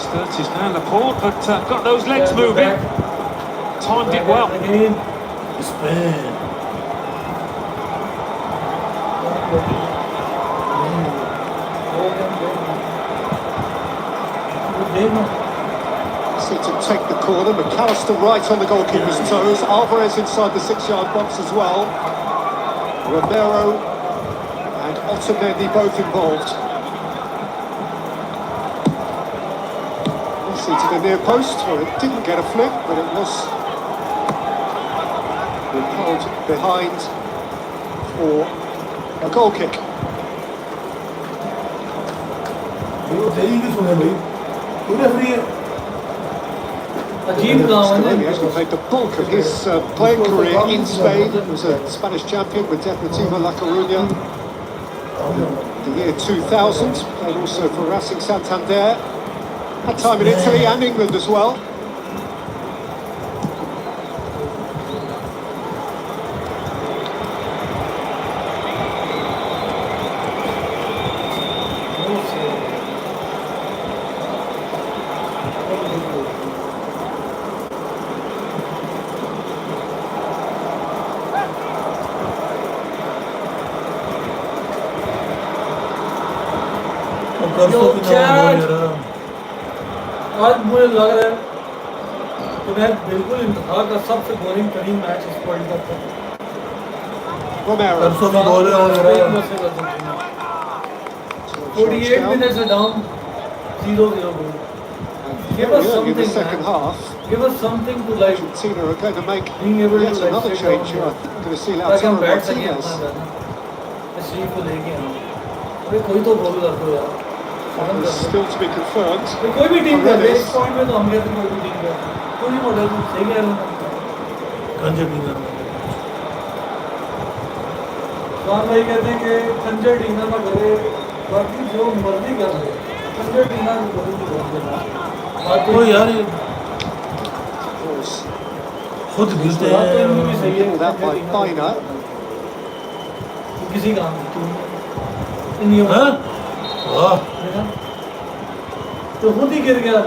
his 30s now, Laporte, but got those legs moving. Timed it well. Spain. To take the corner, McAllister right on the goalkeeper's toes, Alvarez inside the 6-yard box as well. Romero and Otamendi both involved. Messi to the near post, where it didn't get a flick, but it was pulled behind for a goal kick. Scaloni actually played the bulk of his playing career in Spain. He was a Spanish champion with Deportivo La Coruña the year 2000. Played also for Racing Santander. Had time in Italy and England as well. आज मुझे लग रहा है कि मैं बिल्कुल इंतहा का सबसे बोरिंग तरीन मैच इस वर्ल्ड कप का। परसों भी बोल रहा हूँ 48 minutes are down 0-0 goal. Give us something, in the second half. Give us something to like. Argentina are going to make being able to like another change here. I think we're going to see Lautaro Martinez. कोई तो गोल कर दो यार। Still to be confirmed. कोई भी team कर दे इस point में तो हम कहते हैं कोई भी टीम कर कोई मॉडल सही कह रहे हैं कंजर डिनर स्वान भाई कहते हैं कि कंजर डिनर में करे बाकी जो मर्जी कर ले कंजर डिनर में कोई नहीं करता बात तो यार ये खुद मिलते हैं तो भी सही है किसी काम नहीं हां वाह तो खुद ही गिर गया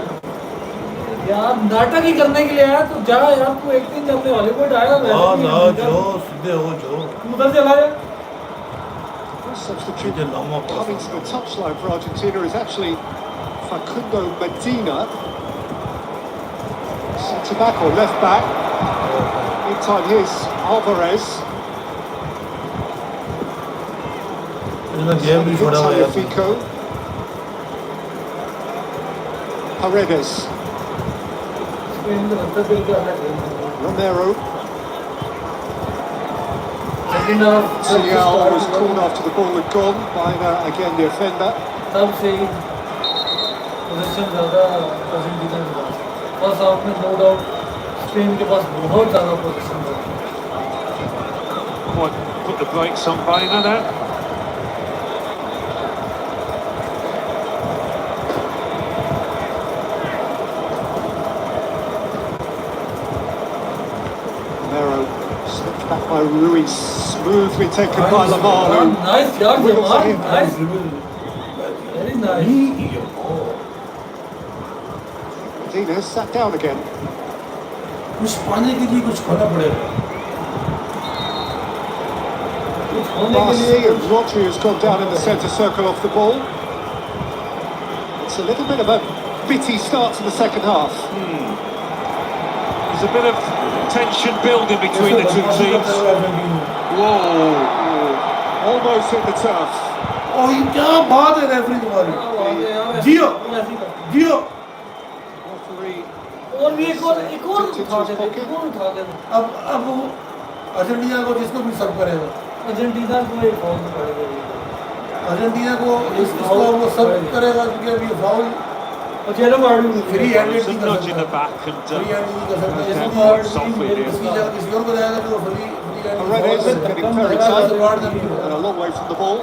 यार नाटक ही करने के लिए आया तो जा यार तू एक दिन अपने हॉलीवुड आया हां ना जो सीधे हो जो तू उधर चला गया Substitute coming to the touchline for Argentina is actually Facundo Medina, centre back or left back. Meantime, here's Alvarez. Fico. Paredes. Romero. MessivsYamal was called after the ball had gone by again the offender. तब से ही position ज़्यादा Argentina के पास first half में no doubt Spain के पास बहुत ज़्यादा position था Put the brakes on Baina there. Back by Ruiz, smoothly taken by Lamar. Nice job, Lamar. Nice. Very nice. Martinez sat down again. कुछ पाने के लिए कुछ करना पड़ेगा। Barsi and Rodri has gone down in the centre circle off the ball. It's a little bit of a bitty start to the second half. There's a bit of tension building between the two teams. Whoa. Almost hit the turf. Oh, क्या बात है referee तुम्हारी? जियो, जियो. और भी एक और उठा दे। अब अर्जेंटीना को जिसको भी सब करेगा। अर्जेंटीना को एक फाउल पड़ेगा। अर्जेंटीना को इसको वो सब करेगा क्योंकि अभी फाउल चलो मारू free handed Just a nudge in the back and free handed नहीं कर सकते softly there. किसी और को जाएगा तो free Paredes getting very tight and a long way from the ball.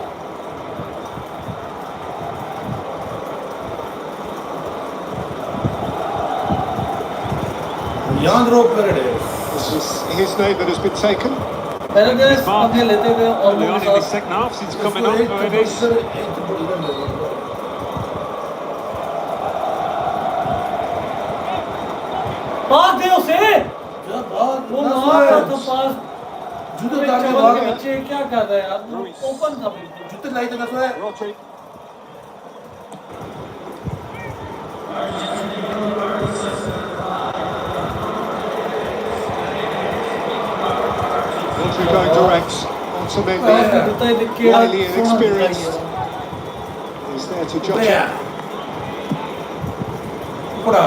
Leandro Paredes. This is his name that has been taken. Paredes अपने लेते हुए और Early on in the second half since coming on, Paredes. पास दे उसे क्या बात वो मार रहा था पास जूते डाल के चवल भाग के बच्चे क्या कर रहे हैं यार ओपन था बिल्कुल जूते लाई तो है Rodri. Rodri going direct onto Mendy. जूता ही दिख के Highly inexperienced. He's there to judge it. बड़ा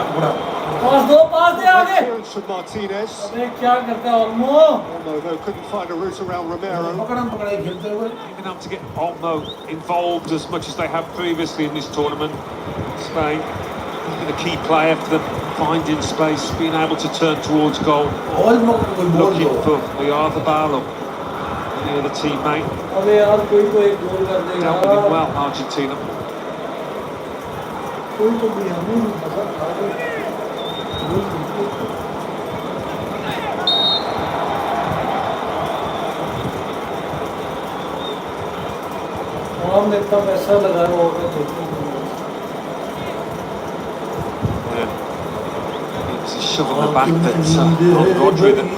पास दे आगे Clearance from Martinez. अबे क्या करता है Olmo Olmo though couldn't find a route around Romero. पकड़ा खेलते हुए Even have to get Olmo involved as much as they have previously in this tournament. Spain, he's been a key player for them, finding space, being able to turn towards goal, और मौका कोई बोल looking दो for the other ball or any other teammate. अबे यार कोई तो एक गोल कर दे Dealt with him यार well, Argentina. कोई तो भी हमें मजा आ रहा है हमने इतना पैसा लगाया होगा It's a shove in the back that Rodri that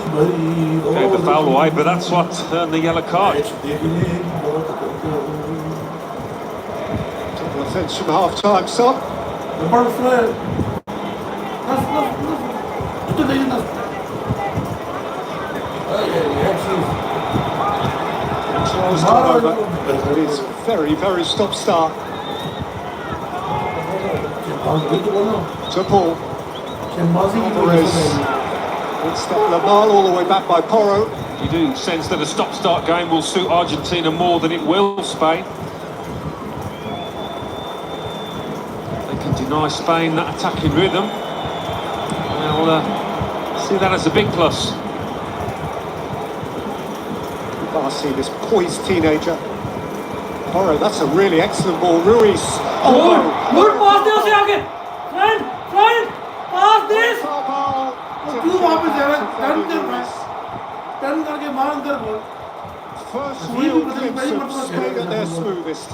gave the foul away, but that's what earned the yellow card. Took offence from half-time, son. ऊपर उसमें नस जूते लाई नस Control's gone over. It is very, very stop-start. To Paul. Alvarez. Instead, Lamal all the way back by Porro. You do sense that a stop-start game will suit Argentina more than it will Spain. They can deny Spain that attacking rhythm. I'll see that as a big plus. See this poised teenager. Porro, that's a really excellent ball. Ruiz. Good pass दे उसे आगे front पास दे क्यों वहाँ पे जा रहा है turn करके मार अंदर बोल First real glimpse of Spain at their smoothest.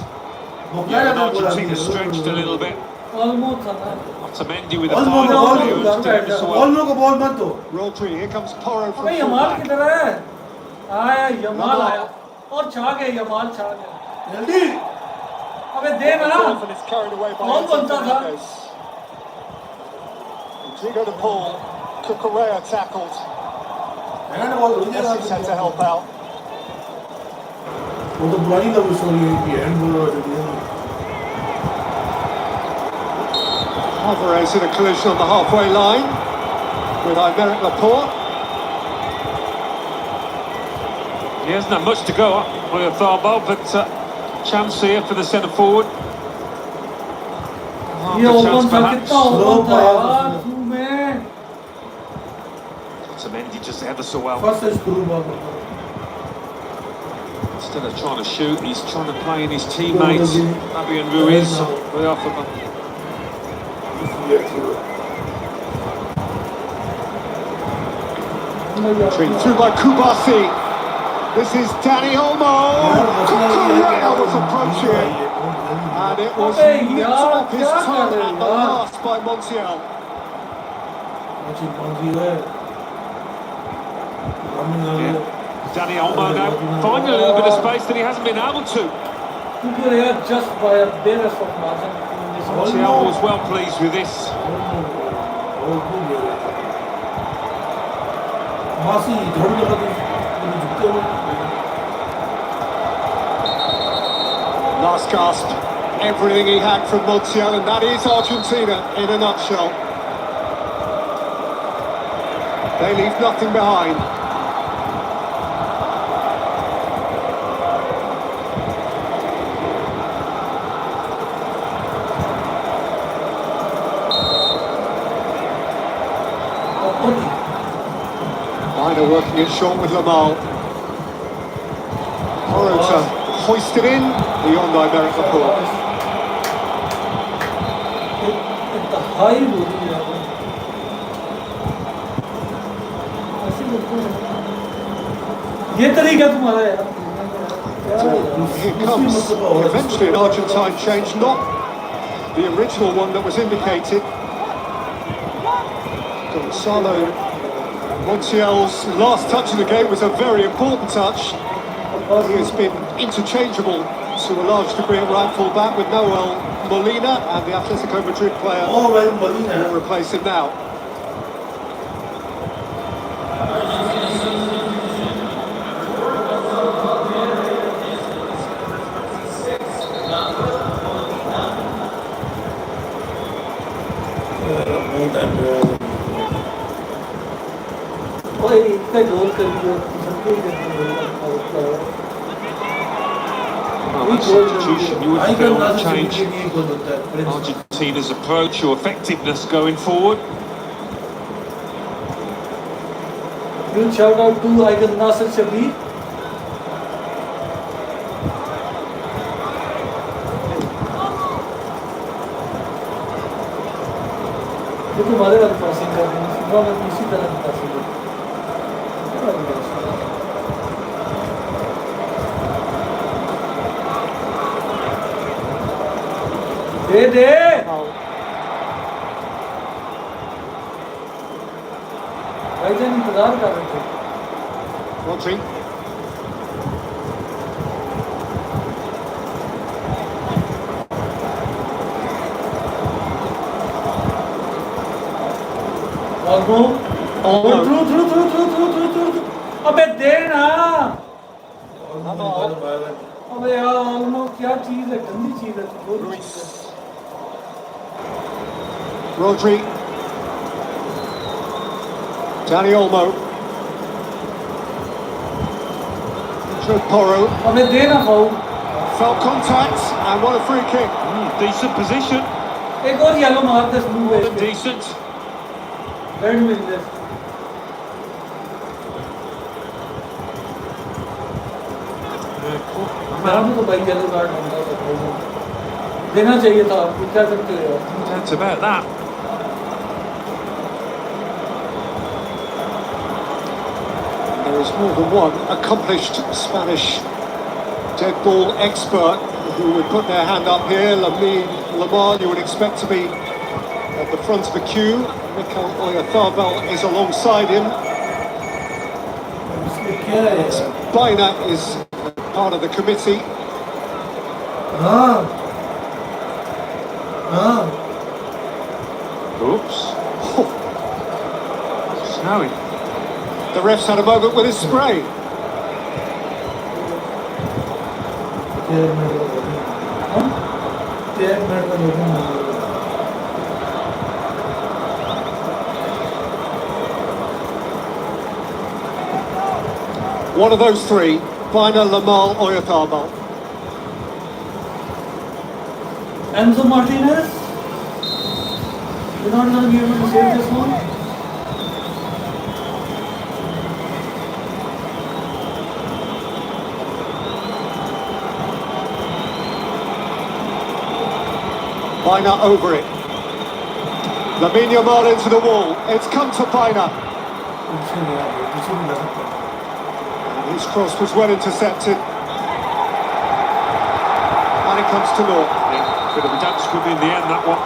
Yeah, and Argentina stretched a little bit. Almost था ना Otamendi with a Olmo final Olmo view Olmo to do so well. Olmo को बॉल मत दो Rodri, here comes Porro from अबे Yamal fullback. किधर है आया Yamal आया और छा गया यमाल छा गया जल्दी अबे दे ना And it's carried away by Ball Enzo बनता था Fernandez. Rodrigo to Paul. Cucurella tackled. Hand ball हो Messi had to जाएगा help out. वो तो पुरानी लव स्टोरी है कि हैंड बॉल हो जाती है Alvarez in a collision on the halfway line with Aymeric Laporte. He hasn't had much to go up with a Tharbal, but chance here for the centre forward. ये Half a open chance था perhaps. कितना open था यार क्यों में Otamendi just ever so well. First screw ball Instead of trying to shoot, he's trying to play in his teammates. Fabian Ruiz, way off of him. Between through by Kubasi. This is Danny Olmo. Cucurella was approaching it. And it was Abe nipped yaar, off his kya tongue kar rahe at the yaar? last by Montiel. अच्छी पहुंची है Yeah. Danny Olmo now finding a little bit of space that he hasn't been able to. Cucurella just by a barest of margin in this one. Montiel was well pleased with this. मासी झड़ लगा तो झुकते हुए Last gasp. Everything he had from Montiel, and that is Argentina in a nutshell. They leave nothing behind. Miner working it short with Lamal. Morata hoisted in beyond Aymeric Laporte. इंतहाई बुरी है ऐसे बिल्कुल ये तरीका तुम्हारा यार Here comes eventually an Argentine change, not the original one that was indicated. Gonzalo Montiel's last touch of the game was a very important touch. He has been interchangeable to a large degree at right full back with Noel Molina, and the Atletico Madrid player will replace him now. Well, that substitution, you would feel that change Argentina's approach or effectiveness going forward. Huge shout out to Icon Nasser Shabir. ये तुम्हारे वाले passing कर रहे हैं, सीधा मैं इसी तरह की पासिंग कर दे दे भाईजान इंतजार कर रहे थे। Rodri. थ्रू अबे दे ना अबे यार ऑलमोस्ट क्या चीज है, गंदी चीज है, Rodri. Dani Olmo. Joe Porro. अबे दे ना foul. Felt contact and what a free kick. Decent position. एक और येलो मार दे स्मूथ More पे। than decent. रेड मिल दे। तो भाई येलो कार्ड बनता है, देना चाहिए था, आपको क्या करते हो? No doubt about that. There is more than one accomplished Spanish dead ball expert who would put their hand up here. Yamal, you would expect to be at the front of the queue. Mikel Oyarzabal is alongside him. Baina is part of the committee. Oops. Snowy. The ref's had a moment with his spray. One of those three, Baina, Yamal, Oyarzabal. Enzo Martinez, you're not going to be able to save this one. Baina over it. Yamal into the wall. It's come to Baina. His cross was well intercepted. And it comes to naught. Yeah, bit of a dance squib in the end, that one.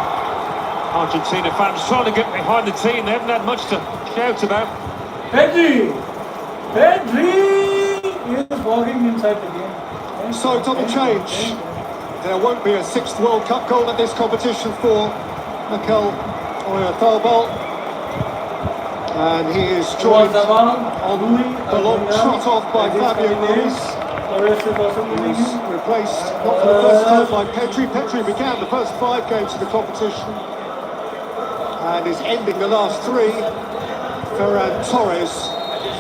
Argentina fans trying to get behind the team. They haven't had much to shout about. Pedri is walking inside the game. So double change. There won't be a sixth World Cup goal at this competition for Mikel Oyarzabal. And he is joined on the long trot off by Fabio Ruiz. He's replaced, not for the first time, by Pedri. Pedri began the first 5 games of the competition and is ending the last 3. Ferran Torres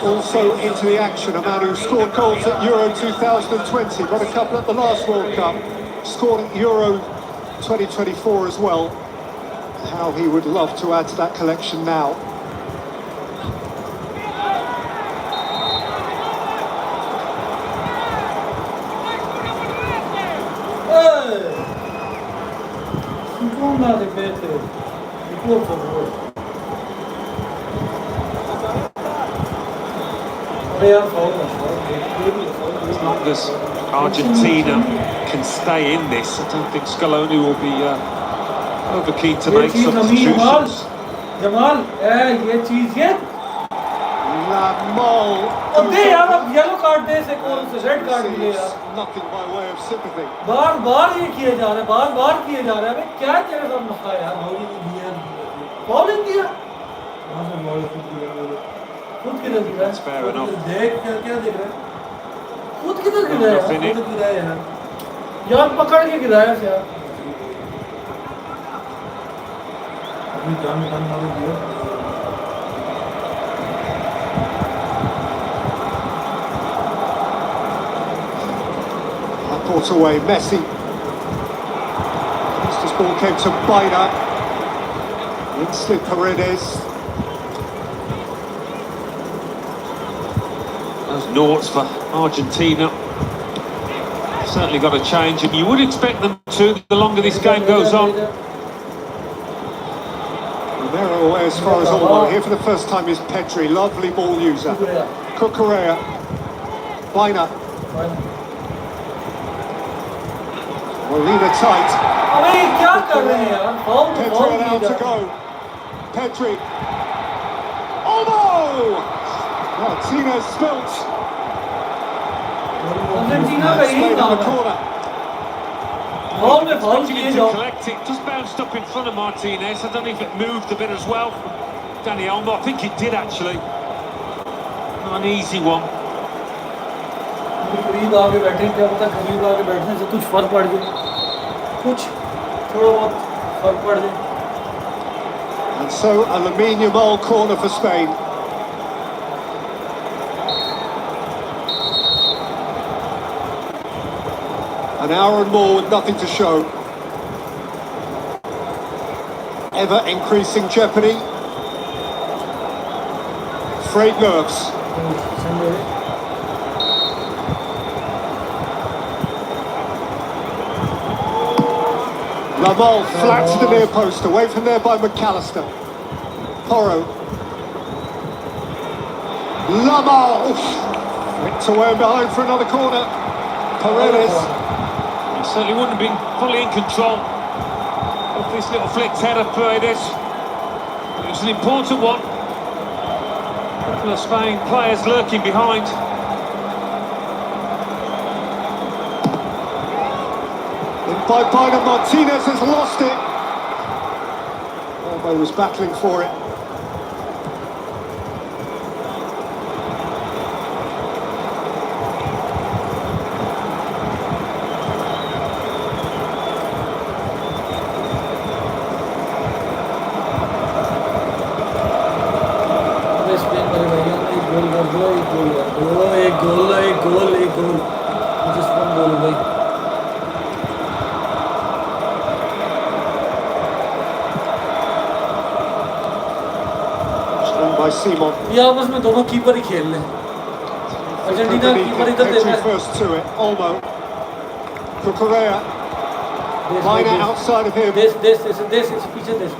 also into the action, a man who scored goals at Euro 2020, got a couple at the last World Cup, scored at Euro 2024 as well. How he would love to add to that collection now. As long as Argentina can stay in this, I don't think Scaloni will be over keen to make substitutions. Jamal ये चीज ये Yamal तो दे goes यार over. अब yellow card दे से कौन से red card मिले Receives यार nothing by way of sympathy. बार बार ये किए जा रहे हैं बार बार किए जा रहे हैं अबे क्या तेरे साथ मसला है यार बॉल नहीं दिया वहाँ से बॉल खुद किधर गिरा That's fair enough. देख क्या क्या देख रहा है खुद किधर गिरा Nothing यार in खुद it. गिरा है यार यार पकड़ के गिराया से यार अपनी जान निकाल मारो दिया Brought away, Messi. This ball came to Baina. In slid Paredes. Those noughts for Argentina. Certainly got to change them. You would expect them to the longer this game goes on. Romero away as far as Olmo. Here for the first time is Pedri. Lovely ball user. Cucurella. Baina. Molina tight. अबे ये क्या कर रहे हैं यार foul Pedri allowed to go. Pedri. Olmo! Martinez spilt. Argentina का यही Played in काम the है corner. फाउल में फाउल Expecting किए him जाओ to collect it. Just bounced up in front of Martinez. I don't know if it moved a bit as well. Danny Olmo, I think it did actually. Not an easy one. करीब आके बैठे क्या पता करीब आके बैठने से कुछ फर्क पड़ जाए कुछ थोड़ा बहुत फर्क पड़ जाए And so a Yamal corner for Spain. An hour and more with nothing to show. Ever increasing jeopardy. Frayed nerves. Yamal flat to the near post, away from there by McAllister. Porro. Yamal! Flicked away and behind for another corner. Paredes. He certainly wouldn't have been fully in control of this little flicked header, Paredes. It was an important one. A couple of Spain players lurking behind. By Baina, Martinez has lost it. Olmo was battling for it. एक गोल जिस पर गोल भाई By Simon. ये आपस में दोनों keeper ही खेल रहे हैं अर्जेंटीना कीपर इधर देख रहा है First to it, Olmo. Cucurella. Baina outside of him. देश पीछे देश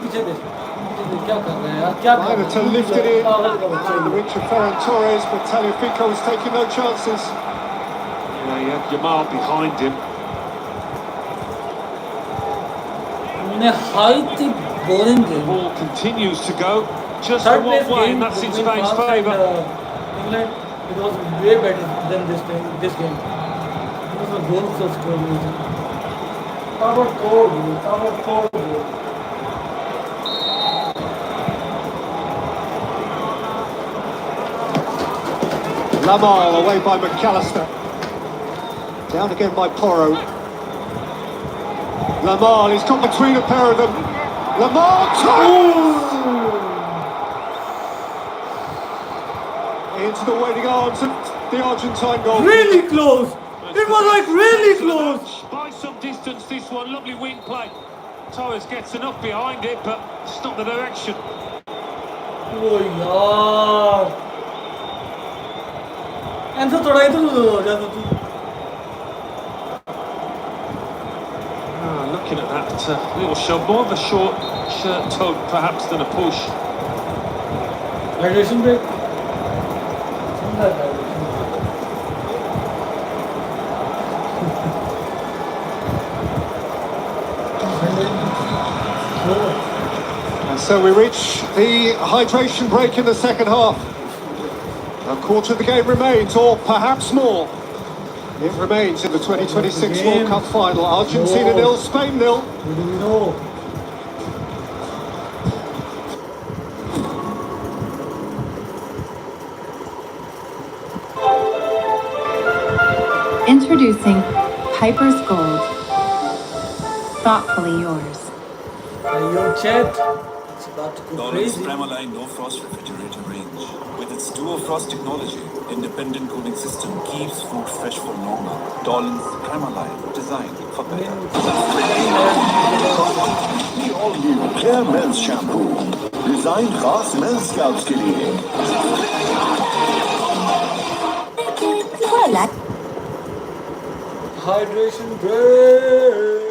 क्या कर रहे हैं यार क्या कर Baina to lift it in. The reach of Ferran Torres, but Tagliafico was taking no chances. Yeah, he had Yamal behind him. नहायत boring game Ball continues to go just Third the place one way, game and that's in between Spain's France and, favour. England, it was way better than this game. It was a goal to score. Power goal. Yamal away by McAllister. Down again by Porro. Yamal, he's got between a pair of them. Yamal! Into the waiting arms of the Argentine goal. Really close. It was like really close. By some distance, this one, lovely wing play. Torres gets enough behind it, but it's not the direction. Oh यार. ऐसा थोड़ा ही तो हो जाता तू. Looking at that little shove, more of a short shirt tug perhaps than a push. Hydration break. And so we reach the hydration break in the second half. A quarter of the game remains, or perhaps more. It remains in the 2026 World Cup final. Argentina 0, Spain 0. No. Introducing Piper's Gold. Thoughtfully yours. Your chat. It's about to go Dolan's crazy. Pramaline No Frost refrigerator range. With its Duo Frost technology, independent cooling system keeps food fresh for longer. Dolan's Pramaline, designed for better. The all-new Clear Men's Shampoo. Designed खास men's scalps के लिए. Hydration break.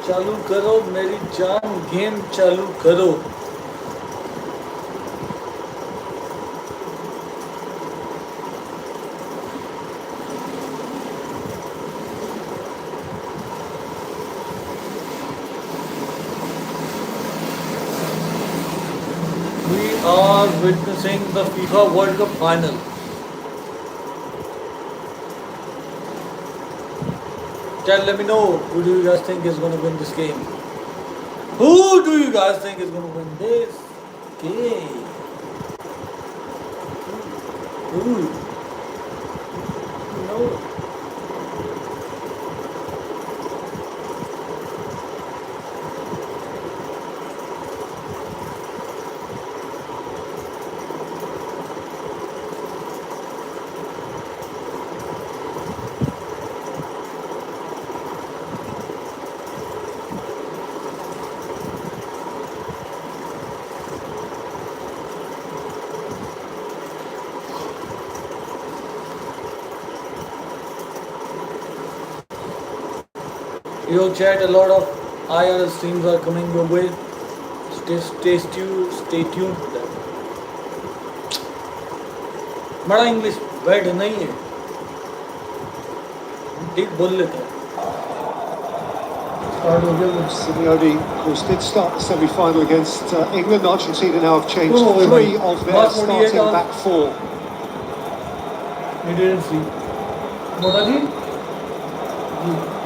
चालू करो मेरी जान game चालू करो We are witnessing the FIFA World Cup final. Chat, let me know who do you guys think is going to win this game? Who do you guys think is going to win this game? Who? No. Yo chat, a lot of IRL streams are coming your way. Stay tuned to that. बड़ा English bad नहीं है, ठीक बोल लेते हैं. Simeone, of course, did start the semi-final against England. Argentina now have changed three of their starting back four. You didn't see. मोटा जी,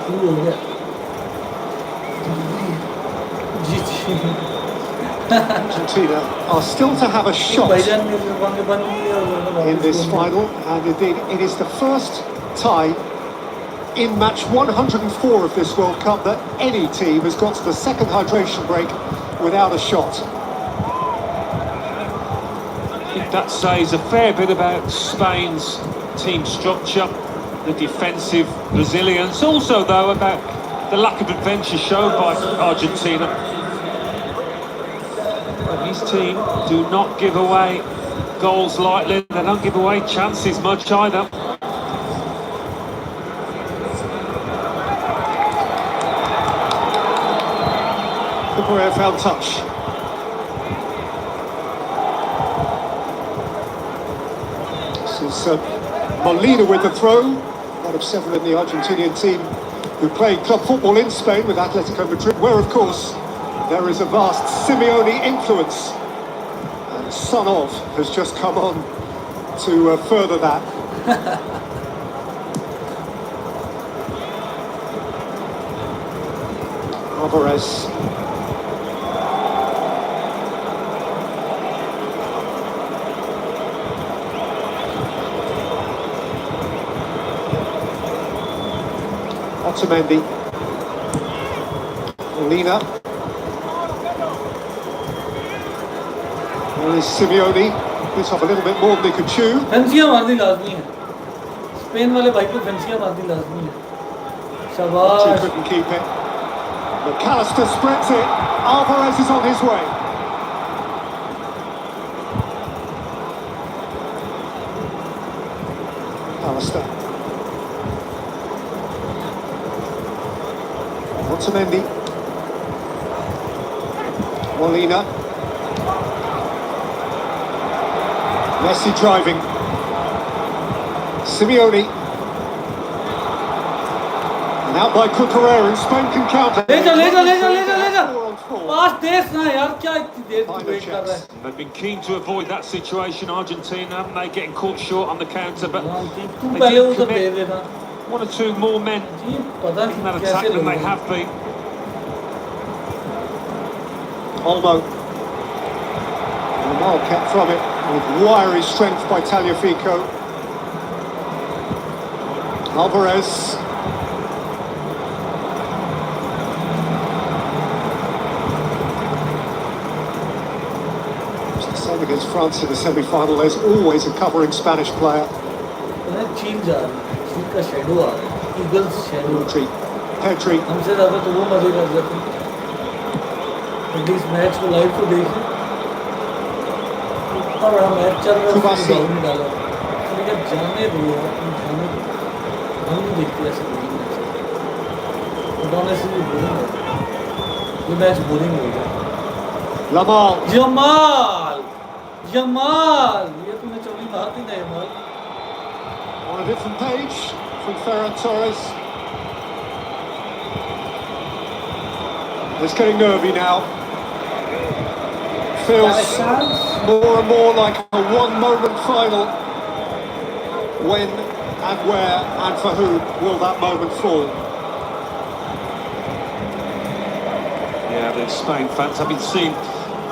शुरू हो गया. Argentina are still to have a shot in this final, and indeed it is the first tie in match 104 of this World Cup that any team has got to the second hydration break without a shot. I think that says a fair bit about Spain's team structure, the defensive resilience, also though about the lack of adventure shown by Argentina. His team do not give away goals lightly, they don't give away chances much either. Cabrera found touch. This is Molina with the throw, one of seven in the Argentinian team who played club football in Spain with Atletico Madrid, where of course there is a vast Simeone influence, and son of has just come on to further that. Alvarez. Otamendi. Molina. There is Simeone. Bit off a little bit more than he could chew. फैंसियां मारनी लाजमी है. Spain वाले भाई को फैंसियां मारनी लाजमी है. शाबाश. Couldn't keep it. McAllister spreads it. Alvarez is on his way. Alistair. Otamendi. Molina. Messi driving. Simeone. And out by Cucurella, and Spain can counter. ले जा पास देश ना यार क्या इतनी देर तू वेट कर रहा है They've been keen to avoid that situation, Argentina, haven't they? Getting caught short on the counter, but तू they पहले did उधर दे commit देना one or two more men जी पता in नहीं that कैसे attack than they लोग have been. Olmo. Jamal kept from it with wiry strength by Tagliafico. Alvarez. It's the same against France in the semi-final. There's always a covering Spanish player. उन्हें चीन जा रही है चीन का shadow आ रहा है ईगल्स शेडो Pedri. हमसे ज़्यादा तो वो मजे कर जाते हैं एटलीस्ट मैच को लाइव तो देखें इतना बड़ा मैच चल रहा है उसने गोल नहीं डाला उसने कहा जाने दो यार तुम जाने दो हम नहीं देखते ऐसे बोरिंग मैच उन्होंने से भी बोरिंग है ये मैच बोरिंग हो गया Lamal. जमाल जमाल ये तूने चौड़ी मार दी ना Jamal On a different page from Ferran Torres. It's getting nervy now. Feels more and more like a one-moment final. When and where and for whom will that moment fall? Yeah, the Spain fans having seen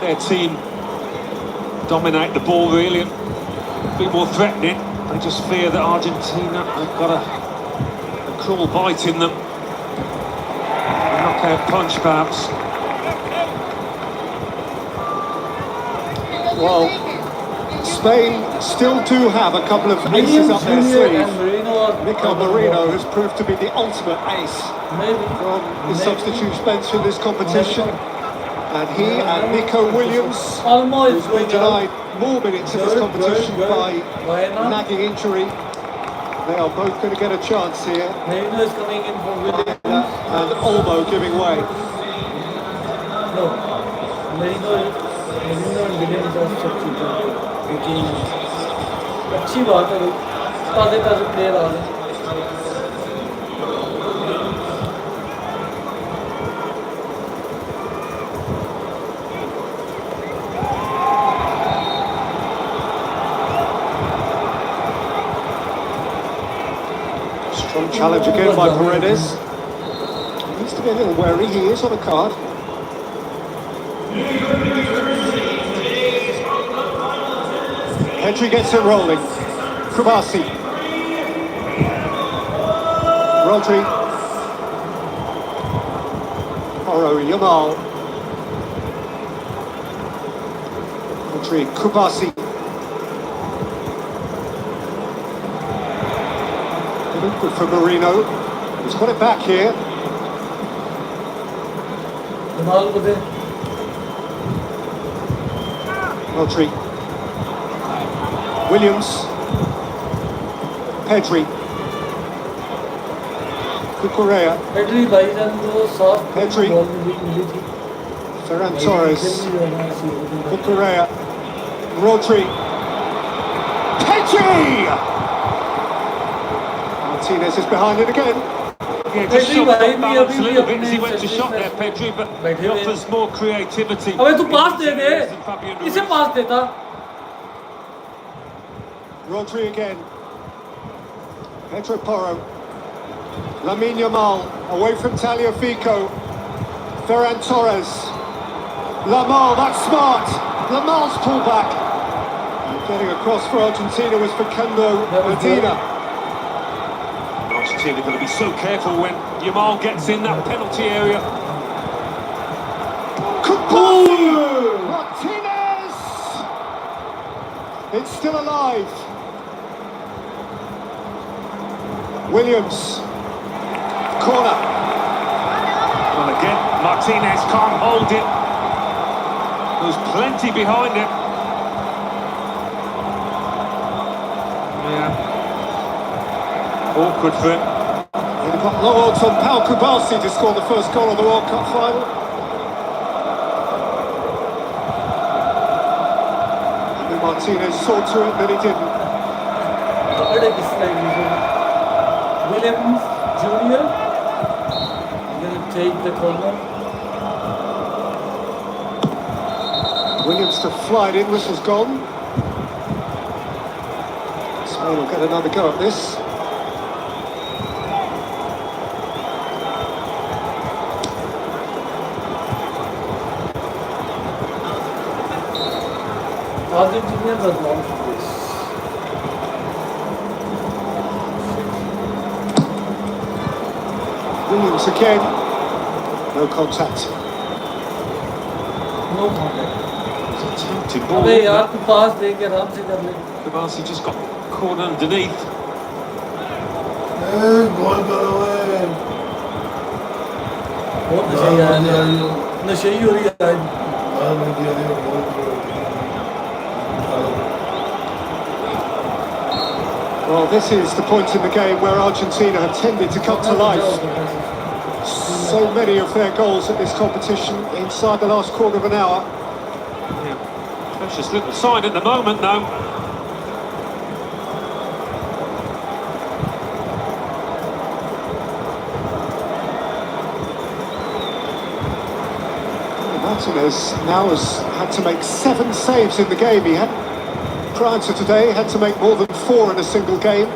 their team dominate the ball really and be more threatening. They just fear that Argentina have got a cruel bite in them. A knockout punch perhaps. Well, Spain still do have a couple of aces up their sleeve. Nico Marino has proved to be the ultimate ace from the substitutes bench in this competition. And he and Nico Williams who's been denied more minutes in this competition by nagging injury. They are both going to get a chance here. Marino is coming in for Williams. And Olmo giving way. No, Marino and Williams are substituted. अच्छी बात है ताज़े player आ रहे हैं Strong challenge again by Paredes. He needs to be a little wary. He is on a card. Pedri gets it rolling. Kubasi. Rodri. Yamal. Rodri. Kubasi. Good for Marino. He's got it back here. Rodri. Williams. Pedri. Cucurella. Pedri भाईजान को soft Pedri. ball मिली थी Ferran Torres. Cucurella. Rodri. Pedri! Martinez is behind it again. Yeah, just shot the balance a little bit as he went to shot there, Pedri, but he offers more creativity. अबे तू पास दे दे इसे पास देता Rodri again. Pedro Porro. Yamal away from Tagliafico. Ferran Torres. Lamal, that's smart. Lamal's pullback. Getting across for Argentina was Facundo Medina. Argentina got to be so careful when Yamal gets in that penalty area. Martinez! It's still alive. Williams. Corner. Well, again, Martinez can't hold it. There's plenty behind it. Yeah. Awkward for him. They've got low odds on Pau Kubasi to score the first goal of the World Cup final. And Martinez saw to it, but he didn't. Williams Jr. going to take the corner. Williams to fly it in, whistle's gone. Spain will get another go at this. Argentina does not do this. Williams again. No contact. No contact. Tempting ball. अबे यार तू पास दे के आराम से कर ले. Kubasi just got caught underneath. गोल करो है बहुत नशे यार नशे ही हो रही है आज. Well, this is the point in the game where Argentina have tended to come to life. So many of their goals at this competition inside the last quarter of an hour. Yeah. Precious little sign at the moment, though. Martinez now has had to make 7 saves in the game. He had, prior to today, had to make more than 4 in a single game.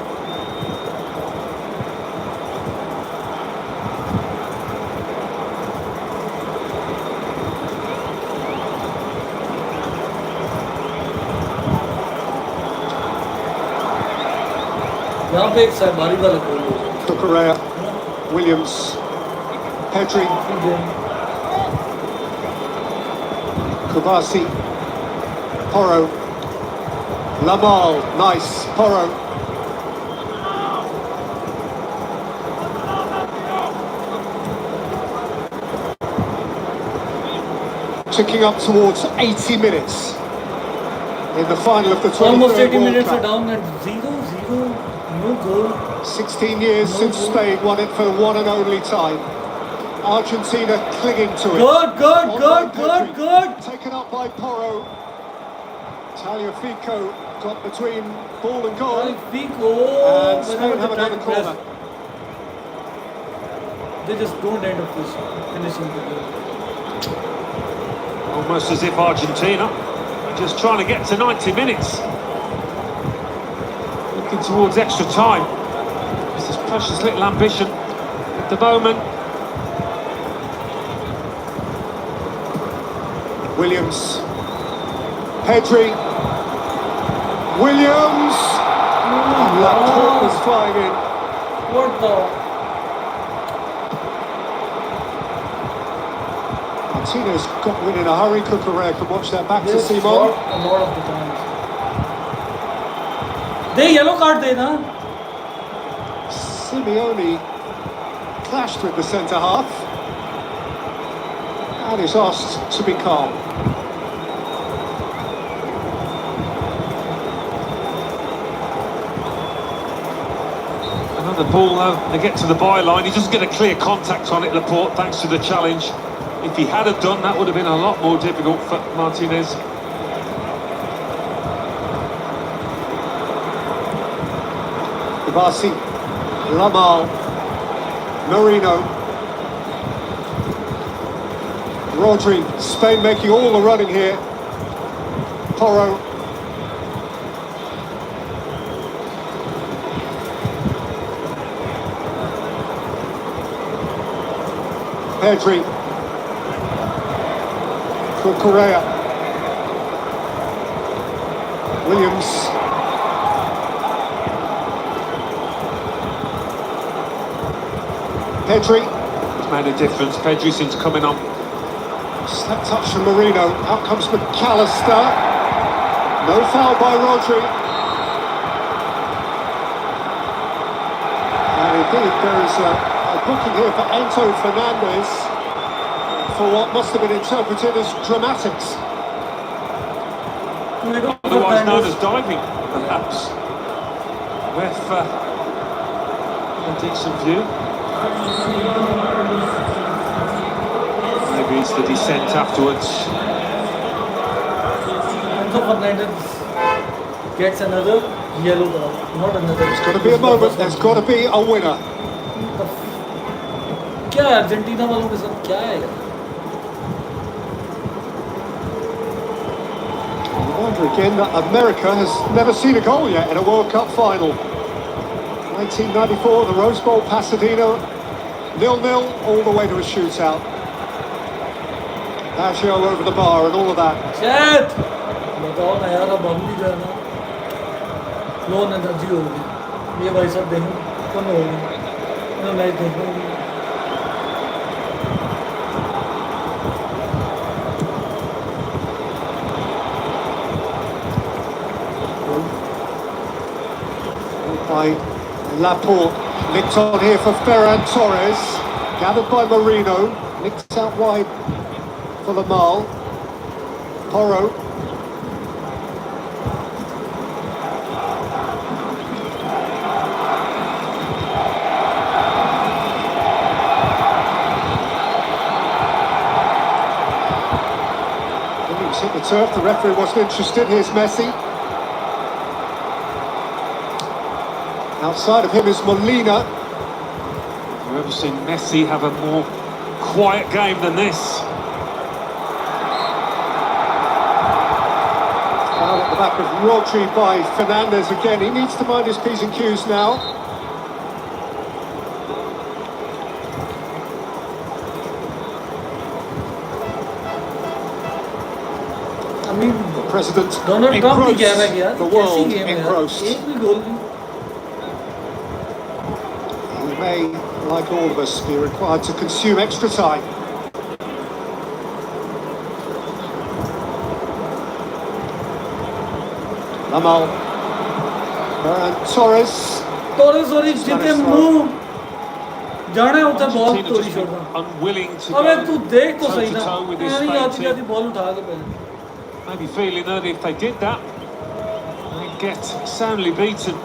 यहाँ पे एक सरमारी वाला गोल हो. Correa, Williams, Pedri, Kubasi, Porro, Lamal, nice, Porro. Ticking up towards 80 minutes in the final of the 23rd Almost 80 World minutes Cup. are down and 0-0, no goal. 16 years since Spain won it for the one and only time. Argentina clinging to it. Good. Taken up by Porro. Tagliafico got between ball and goal. And Spain have another corner. They just don't end up this finishing the game. Almost as if Argentina are just trying to get to 90 minutes. Looking towards extra time. It's this precious little ambition at the moment. Williams. Pedri. Williams! And Laporte was flying in. What the? Martinez got win in a hurry. Correa can watch that back to They Simon. scored a lot of the times. They yellow card they na? Simeone clashed with the centre half and is asked to be calm. Another ball though, they get to the byline. He doesn't get a clear contact on it, Laporte, thanks to the challenge. If he had have done, that would have been a lot more difficult for Martinez. Kubasi, Lamal, Marino, Rodri, Spain making all the running here. Porro. Pedri. Correa. Williams. Pedri. It's made a difference. Pedri since coming on. Slap touch from Marino. Out comes McAllister. No foul by Rodri. And indeed there is a booking here for Anto Fernandez. for what must have been interpreted as dramatics. Otherwise known as diving, perhaps. With a decent view. Maybe it's the descent afterwards. Enzo Fernandez gets another yellow card, not another. There's got to be a moment, there's got to be a winner. क्या है Argentina वालों के साथ क्या है यार? I wonder again that America has never seen a goal yet in a World Cup final. 1994, the Rose Bowl, Pasadena, 0-0 all the way to a shootout. Baggio over the bar and all of that. Shit! बताओ ना यार अब हम भी जो है ना loan energy होगी ये भाई सब देखो कौन होगी मैं मैच देखूंगी By Laporte, nicked on here for Ferran Torres, gathered by Marino, nicked out wide for Yamal. Porro. Williams hit the turf, the referee wasn't interested, here's Messi. Outside of him is Molina. Have you ever seen Messi have a more quiet game than this? Foul at the back of Rodri by Fernandez again. He needs to mind his P's and Q's now. I mean The president Donald Trump भी कह रहा है engrossed, यार the कैसी world game है यार engrossed. एक भी गोल नहीं He may, like all of us, be required to consume extra time. Yamal. Ferran Torres. Torres और इस जितने मुंह जाने होता है बॉल Argentina तोड़ी just been छोड़ना unwilling to अबे go तू देख तो सही ना toe-to-toe with this नहीं Spain आती team. जाती बॉल उठा के पहले Maybe feeling that if they did that, they'd get soundly beaten.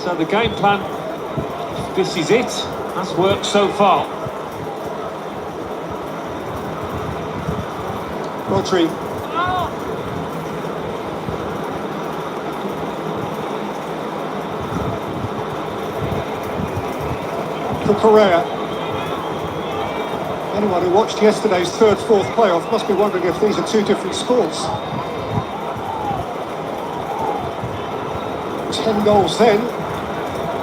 So the game plan, this is it, has worked so far. Rodri. For Correa. Anyone who watched yesterday's third-fourth playoff must be wondering if these are two different scores. 10 goals then,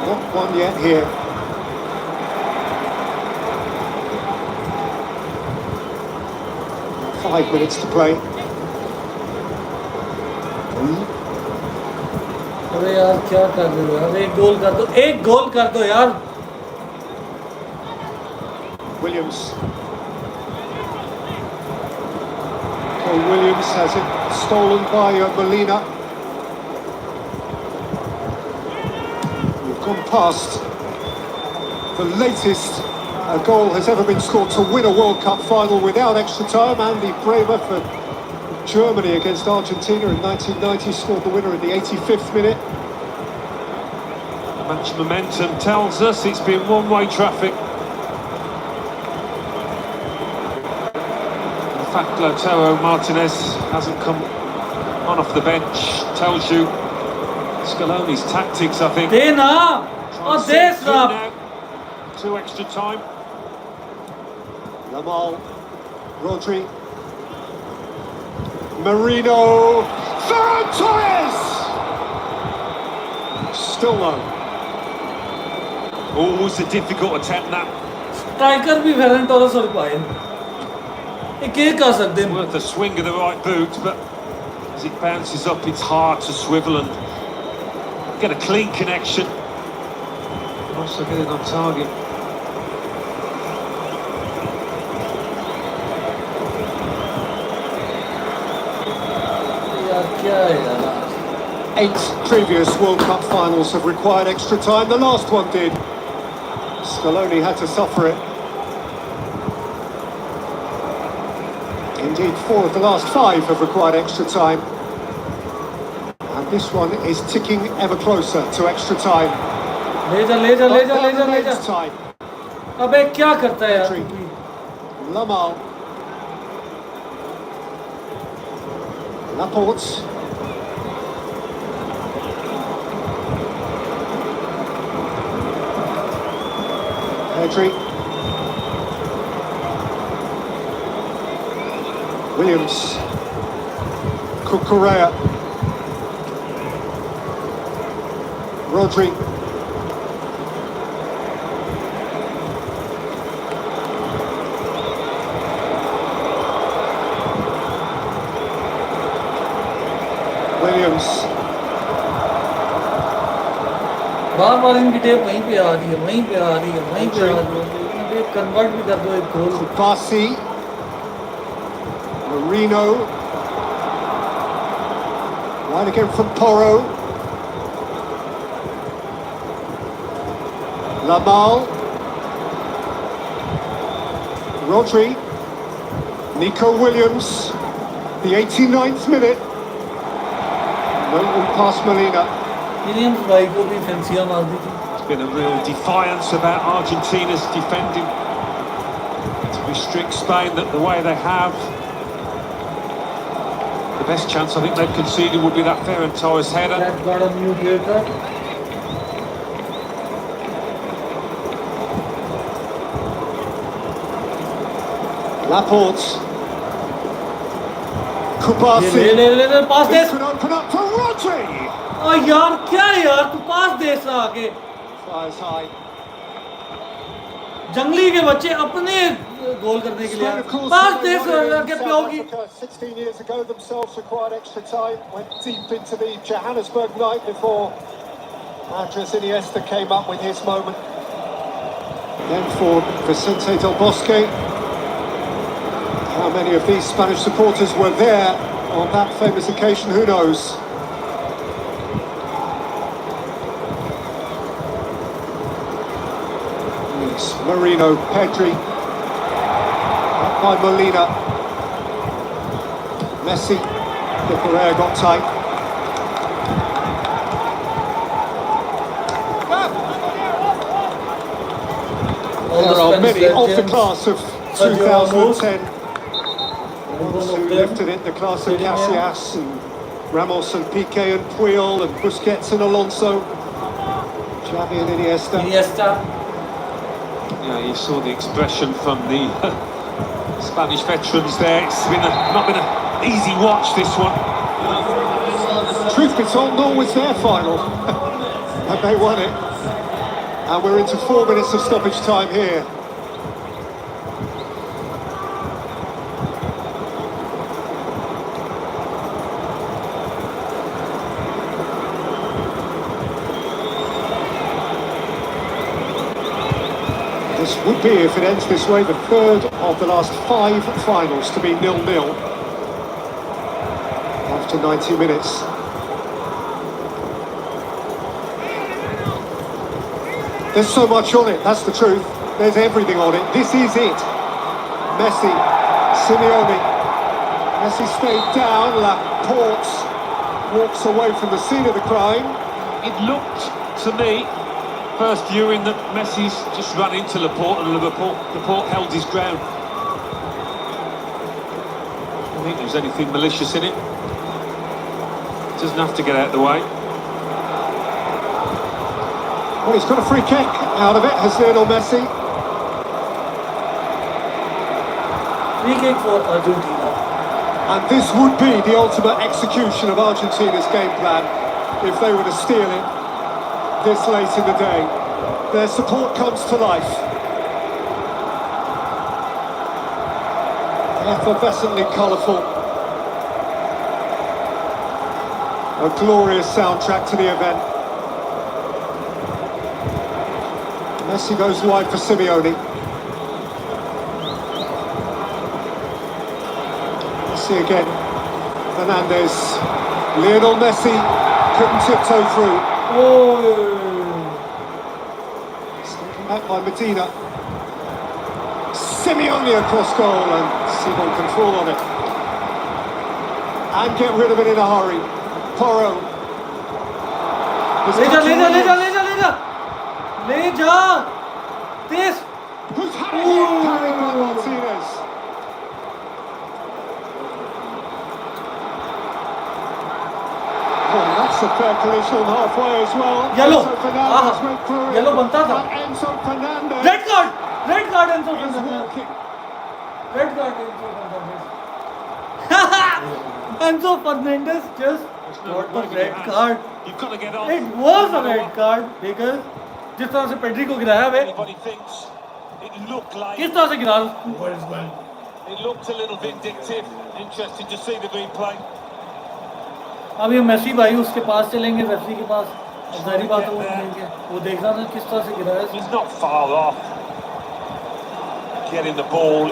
not one yet here. Five minutes to play. अबे यार क्या कर रहे हो यार एक गोल कर दो यार Williams. Cole Williams has it stolen by Molina. We've gone past the latest a goal has ever been scored to win a World Cup final without extra time. Andy Bremer for Germany against Argentina in 1990 scored the winner in the 85th minute. Match momentum tells us it's been one-way traffic. In fact, Lautaro Martinez hasn't come on off the bench. Tells you Scaloni's tactics, I think. दे ना Trying और to they see through साहब now to extra time. Yamal, Rodri, Marino, Ferran Torres! Still no. Always a difficult attempt that. Striker भी फेरन Torres और पाए एक कर सकते हैं Worth a swing of the right boot, but as it bounces up, it's hard to swivel and get a clean connection. Also getting on target. यार क्या है यार 8 previous World Cup finals have required extra time. The last one did. Scaloni had to suffer it. Indeed, 4 of the last 5 have required extra time. And this one is ticking ever closer to extra time. ले जा Time. अबे क्या करता है यार? Lamal. Laporte. Pedri. Williams. Cucurella. Rodri. Williams. बार इनकी tape वहीं पे आ रही है, वहीं पे आ रही है। कन्वर्ट भी कर दो एक गोल। Bassi. Marino. Right again from Porro. Lamal. Rodri. Nico Williams. The 89th minute. No one past Molina. Williams भाई को भी फैंसियां मार दी थी। It's been a real defiance about Argentina's defending to restrict Spain the way they have. The best chance I think they've conceded would be that Ferran Torres header. That got a new haircut. Laporte. Kubasi. ले पास दे। This could open up for Rodri. ओ यार क्या यार तू पास दे सा आगे। Fires high. जंगली के बच्चे अपने गोल करने के लिए पास दे सा के प्यो की। 16 years ago themselves required extra time. Went deep into the Johannesburg night before Andres Iniesta came up with his moment. Then for Vicente Del Bosque. How many of these Spanish supporters were there on that famous occasion? Who knows? Yes, Marino, Pedri, up by Molina, Messi, Cucurella got tight. There are many of the class of 2010. Ones who lifted it, the class of Casillas and Ramos and Piqué and Puyol and Busquets and Alonso, Xavi and Iniesta. Yeah, you saw the expression from the Spanish veterans there. It's not been an easy watch, this one. Truth be told, nor was their final, and they won it. And we're into 4 minutes of stoppage time here. This would be, if it ends this way, the third of the last 5 finals to be 0-0 after 90 minutes. There's so much on it, that's the truth. There's everything on it. This is it. Messi, Simeone. Messi stayed down, Laporte walks away from the scene of the crime. It looked to me, first viewing, that Messi's just run into Laporte and Laporte held his ground. I don't think there's anything malicious in it. Doesn't have to get out of the way. Well, he's got a free kick out of it, has Lionel Messi. Free kick for Argentina. And this would be the ultimate execution of Argentina's game plan if they were to steal it this late in the day. Their support comes to life. Effervescently colourful. A glorious soundtrack to the event. Messi goes wide for Simeone. Messi again. Fernandez. Lionel Messi couldn't tiptoe through. Oh. Back by Medina. Simeone across goal and Simon control on it. and get rid of it in a hurry. Porro. ले जा ले जा ले जा ले जा ले जा ले जा तेज Who's had it here? Carried by Martinez. Oh, that's a fair collision halfway as well. Yellow. Enzo Fernandez went through it. Yellow बनता था. And Enzo Fernandez Red card Enzo is Fernandez. walking. Red card Enzo Fernandez. Enzo Fernandez just got the red card. You've got to get on. It was a red card because जिस तरह से Pedri को गिराया है Anybody thinks it looked like किस तरह से गिरा it looked a little vindictive. Interesting to see the replay. अब ये मेसी भाई उसके पास चलेंगे रेफरी के पास अब जाहिर बात है वो देखेंगे वो देखना था किस तरह से गिराया है He's not far off. Getting the ball.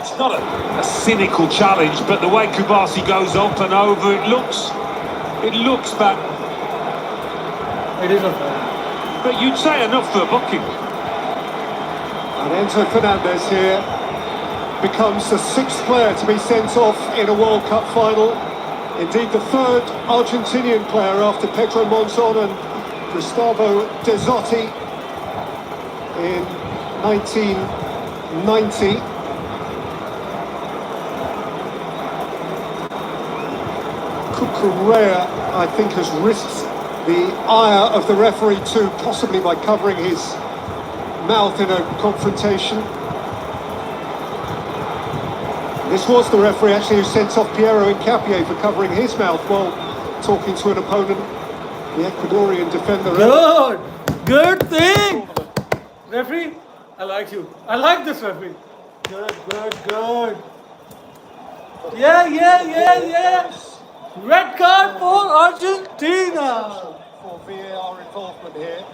It's not a cynical challenge, but the way Kubasi goes up and over, it looks bad. It is a foul. But you'd say enough for a booking. And Enzo Fernandez here becomes the 6th player to be sent off in a World Cup final. Indeed, the 3rd Argentinian player after Pedro Monzon and Gustavo Dezzotti in 1990. Cucurella, I think, has risked the ire of the referee too, possibly by covering his mouth in a confrontation. This was the referee actually who sent off Piero Hincapié for covering his mouth while talking to an opponent, the Ecuadorian defender. Good thing! Referee, I like you. I like this referee. Good. Yeah. Red card for Argentina. For VAR involvement here.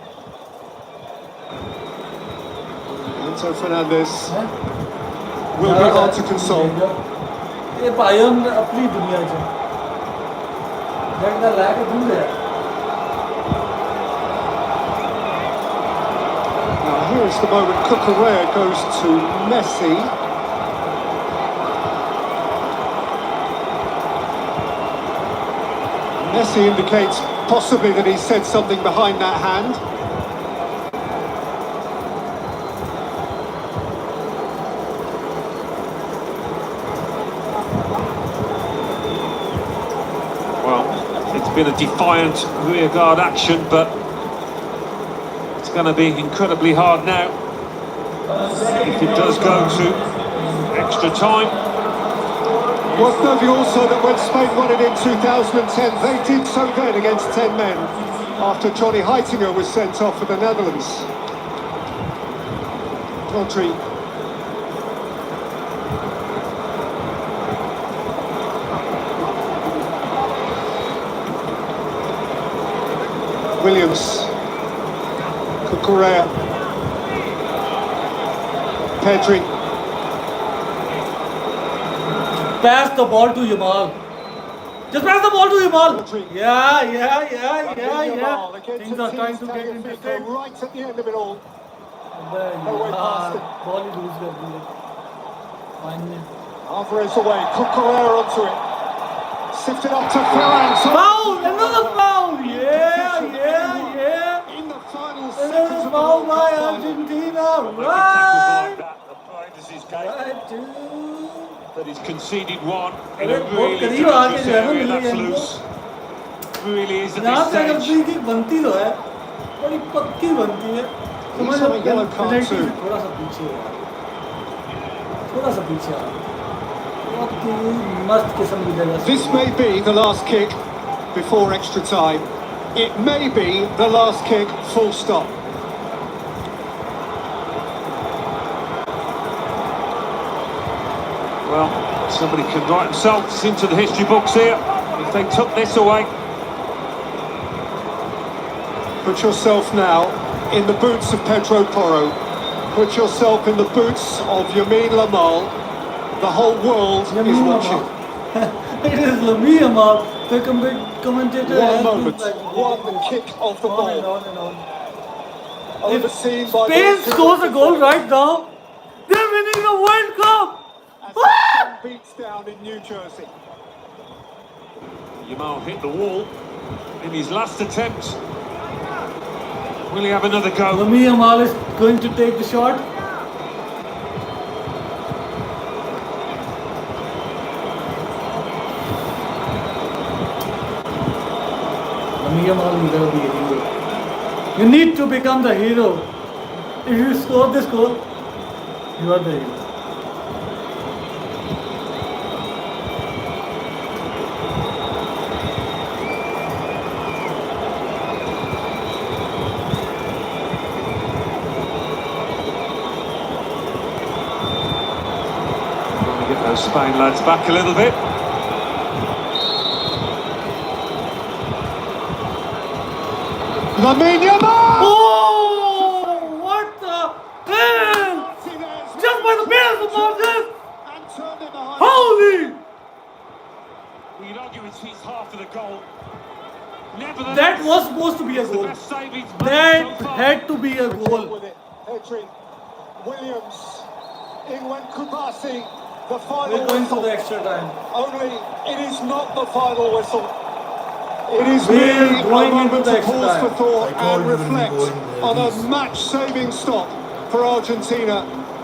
Enzo Fernandez will be hard to console. ये पायन अपनी दुनिया च जगदा लाके दूर है Now here's the moment Cucurella goes to Messi. Messi indicates possibly that he said something behind that hand. Well, it's been a defiant rearguard action, but it's going to be incredibly hard now if it does go to extra time. Worth noting also that when Spain won it in 2010, they did so then against 10 men after Johnny Heitinger was sent off for the Netherlands. Rodri. Williams. Cucurella. Pedri. Pass the ball to Yamal. Just pass the ball to Yamal. Yeah. Things are trying to get interesting. Right at the end of it all. Ball he lose कर दी है. Finally. Alvarez away, Cucurella onto it. Sifted up to Ferran. Foul! Another foul! Yeah. In the final Another seconds of the foul World by Cup final. Argentina. Right. Right. But he's conceded one in अरे a बहुत really करीब आके dangerous जो है ना area. Milli That's है इनको. loose. Really is at यहाँ this से अगर stage. फ्री किक बनती तो है बड़ी पक्की बनती है समझ He's on a yellow card penalty too. से थोड़ा सा पीछे है थोड़ा सा पीछे है बहुत ही मस्त किस्म की जगह से This may be the last kick before extra time. It may be the last kick, full stop. Well, somebody can write themselves into the history books here if they took this away. Put yourself now in the boots of Pedro Porro. Put yourself in the boots of Yamal. The whole world is watching. It is Lamine Yamal, the commentator. One moment, one kick of the ball. On. Overseen by Spain those who scores a want goal to right now. They're winning the World Cup. as the sun beats down in New Jersey. Yamal hit the wall in his last attempt. Will he have another go? MessivsYamal is going to take the shot. MessivsYamal, you gotta be a hero. You need to become the hero. If you score this goal, you are the hero. Get those Spain lads back a little bit. Yamal! Oh, what the hell! Just by the balls of Moses! Holy! You'd argue it's his half of the goal. Nevertheless, That was supposed to be a it's the goal. best save he's made That so far. had to be a goal. With it. Hedrick, Williams, in went Kubasi, the final We're going to whistle. the extra time. Only it is not the final whistle. It is We're really a going into moment the to extra pause for time. thought I told and you we'll be reflect going there, on a please. match-saving stop for Argentina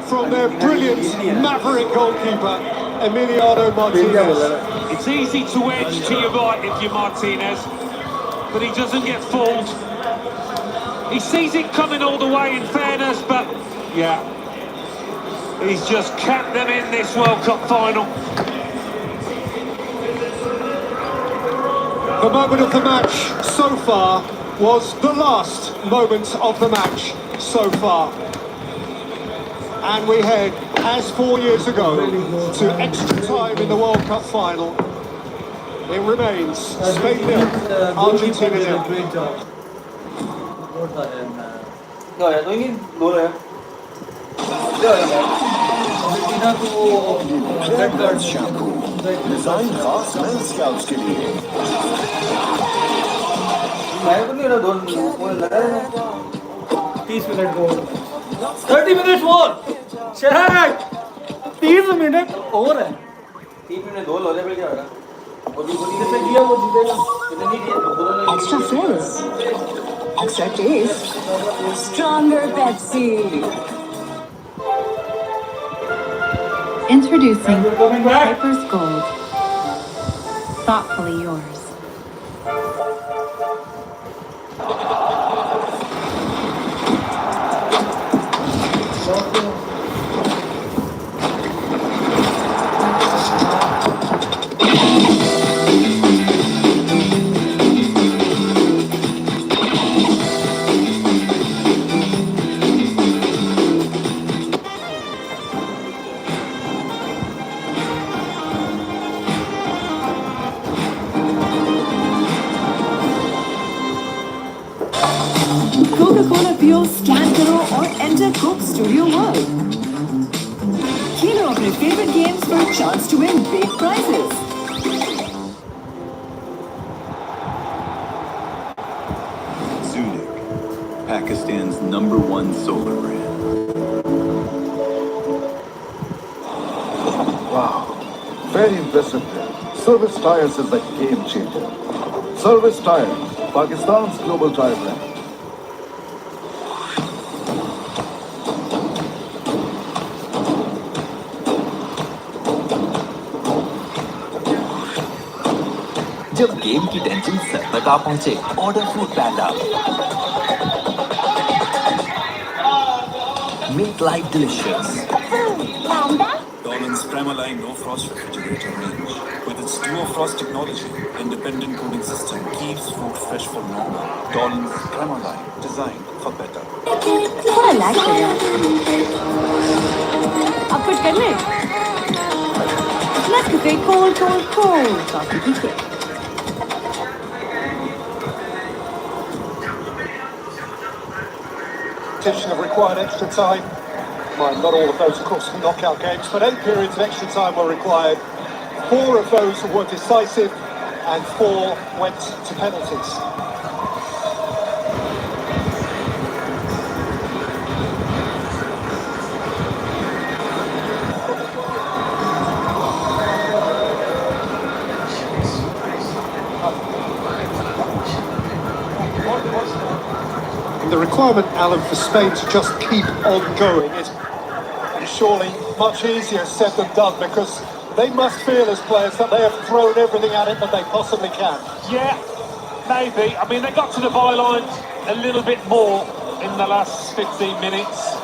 from their brilliant maverick goalkeeper, Emiliano Martinez. It's easy to edge to your right if you're Martinez, but he doesn't get fooled. He sees it coming all the way in fairness, but yeah, he's just kept them in this World Cup final. The moment of the match so far was the last moment of the match so far. And we head, as 4 years ago, to extra time in the World Cup final. It remains Spain 0, Argentina 0. Great job. What the hell, man? क्या है तो ही नहीं बोल रहे हैं क्या है यार Argentina को red card शैम्पू डिजाइन खास मेन स्कैल्प्स के लिए मैं तो नहीं रहा दोन लगा रहे हैं 30 minute goal. 30 minutes more. Shaq. 30 minutes और है. टीम में दो लोले पे क्या होगा वो जिसने दिया वो जीतेगा जिसने नहीं दिया दोनों ने Extra fizz, extra taste, stronger Pepsi. Introducing We're coming back. Piper's Gold. Thoughtfully yours. Coca-Cola Pure scan करो और enter Coke Studio World. खेलो अपने favorite games for a chance to win big prizes. Zunich, Pakistan's #1 solar brand. Wow, very impressive. Service Tires is the game changer. Service Tires, Pakistan's global tire brand. जब game की tension सर तक आ पहुंचे order food panda make life delicious Dolan's Premaline No Frost refrigerator range, with its Duo Frost technology, independent cooling system keeps food fresh for longer. Dolan's Premaline, designed for better. थोड़ा lag कर रहा है. अब कुछ कर ले. Let's get cold coffee पीते. Have required extra time. Well, not all of those, of course, knockout games, but 8 periods of extra time were required. 4 of those were decisive, and 4 went to penalties. requirement, Alan, for Spain to just keep on going is surely much easier said than done, because they must feel as players that they have thrown everything at it that they possibly can. Yeah, maybe. I mean, they got to the byline a little bit more in the last 15 minutes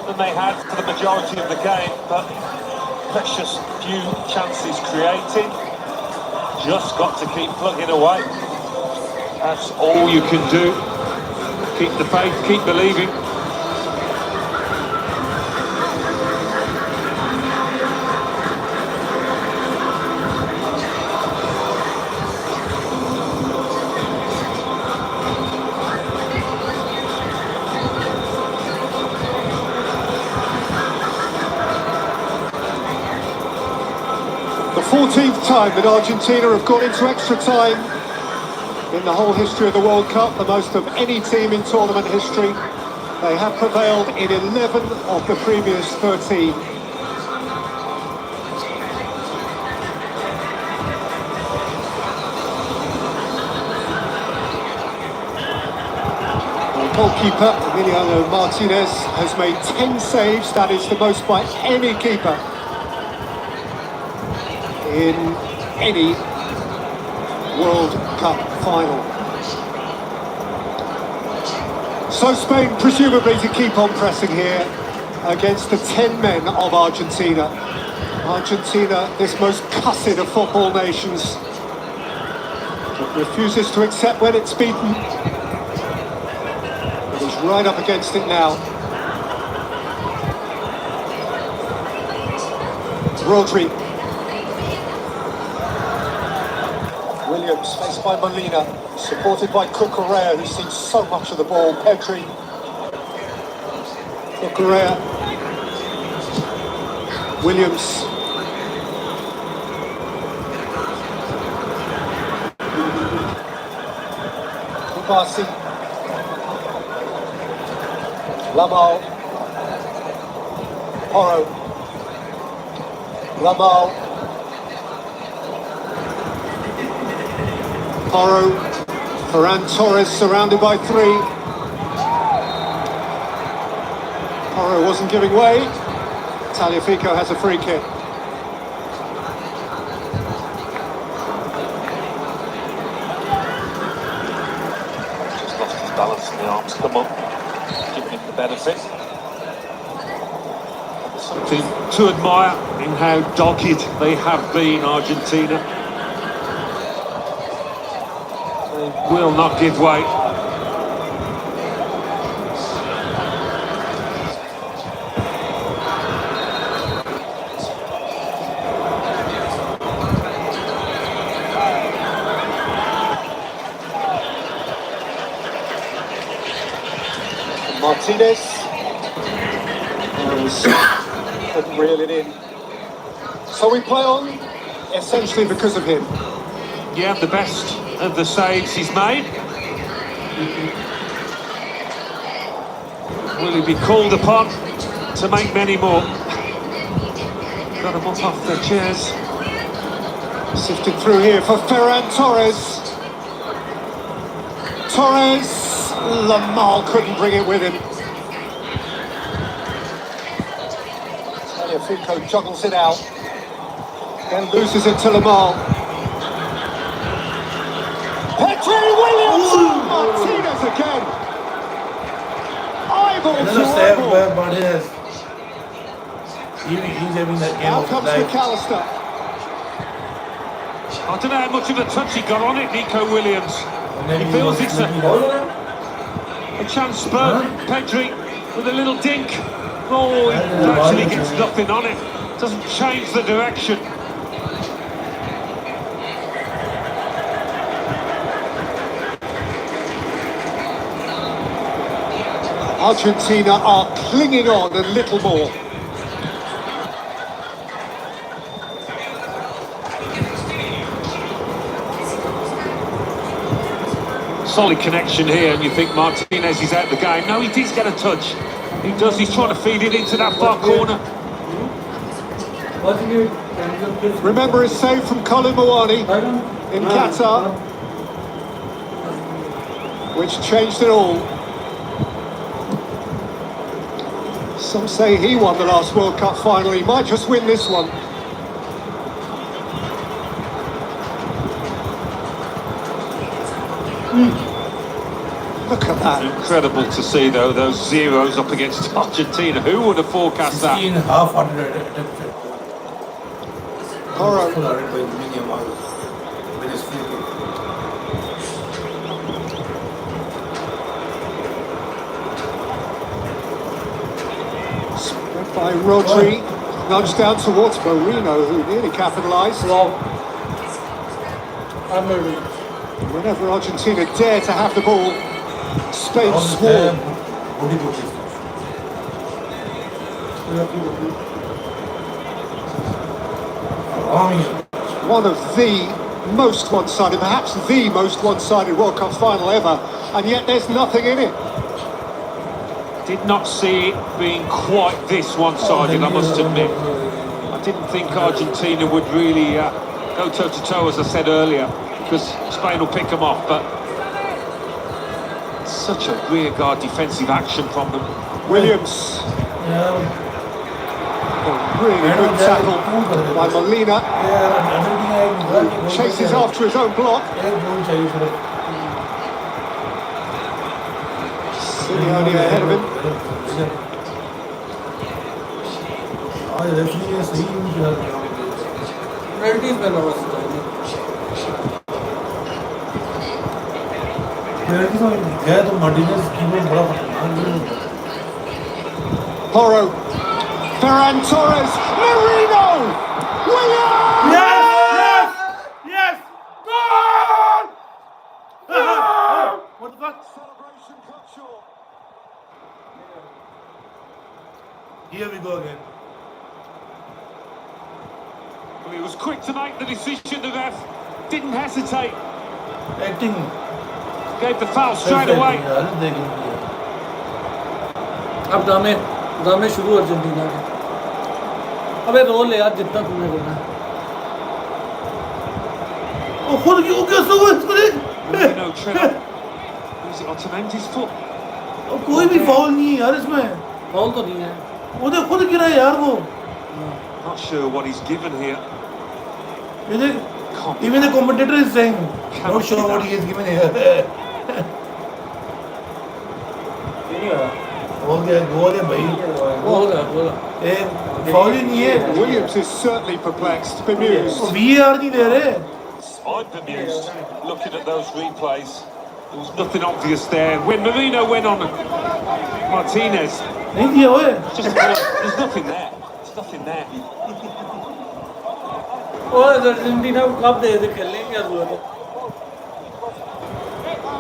than they had for the majority of the game, but precious few chances created. Just got to keep plugging away. That's all you can do. Keep the faith, keep believing. The 14th time that Argentina have gone into extra time in the whole history of the World Cup, the most of any team in tournament history. They have prevailed in 11 of the previous 13. The goalkeeper, Emiliano Martinez, has made 10 saves. That is the most by any keeper in any World Cup final. So Spain presumably to keep on pressing here against the 10 men of Argentina. Argentina, this most cussed of football nations, refuses to accept when it's beaten. But he's right up against it now. Rodri. Williams, faced by Molina, supported by Cucurella, who's seen so much of the ball. Pedri. Cucurella. Williams. Kubasi. Yamal. Porro. Yamal. Porro, Ferran Torres surrounded by three. Porro wasn't giving way. Tagliafico has a free kick. Just lost his balance and the arms come up, giving him the benefit. There's something to admire in how dogged they have been, Argentina. Will not give way. Martinez. Couldn't reel it in. So we play on essentially because of him. Yeah, the best of the saves he's made. Will he be called upon to make many more? Got them up off their chairs. Sifted through here for Ferran Torres. Torres. Yamal couldn't bring it with him. Tagliafico juggles it out. Then loses it to Yamal. Pedri Williams! Martinez again! Eyeball to eyeball! He's having that game Now of comes life. McAllister. I don't know how much of a touch he got on it, Nico Williams. He feels it's a chance spur. Pedri with a little dink. Oh, he actually gets nothing on it. Doesn't change the direction. Argentina are clinging on a little more. Solid connection here, and you think Martinez is out the game. No, he did get a touch. He does. He's trying to feed it into that far corner. Remember his save from Colin Mawani in Qatar, which changed it all. Some say he won the last World Cup final. He might just win this one. Look at that. Incredible to see, though, those zeros up against Argentina. Who would have forecast that? 16 half-hearted attempt. Porro. By MessivsYamal with his free kick. Spread by Rodri. Nudged down towards Marino, who nearly capitalised. Whenever Argentina dare to have the ball, Spain swarm. One of the most one-sided, perhaps the most one-sided World Cup final ever, and yet there's nothing in it. Did not see it being quite this one-sided, I must admit. I didn't think Argentina would really go toe-to-toe, as I said earlier, because Spain will pick them off, but such a rearguard defensive action from them. Williams. A really good tackle by Molina. Chases after his own block. Simeone ahead of him. Porro. Ferran Torres. Marino. Williams! Yes! Goal! What the fuck? Celebration cut short. Here we go again. Well, he was quick to make the decision, the ref. Didn't hesitate. Acting. Gave the foul straight away. अब दामे शुरू Argentina के अबे role ले यार जितना तुमने रोना ओ खुद की वो कैसे हुआ इसको देख No tread. Was it Otamendi's foot? कोई भी फाउल नहीं है यार इसमें फाउल तो नहीं है वो देख खुद गिरा है यार वो Not sure what he's given here. ये देख even the commentator is saying not sure what he is given here गोल है भाई गोल है ए फाउल ही नहीं है Williams is certainly perplexed, bemused. VAR नहीं दे रहे I'm bemused looking at those replays. There was nothing obvious there. When Marino went on Martinez, नहीं दिया हुए there's nothing there. There's nothing there. और अर्जेंटीना को कब दे खेलने की जरूरत है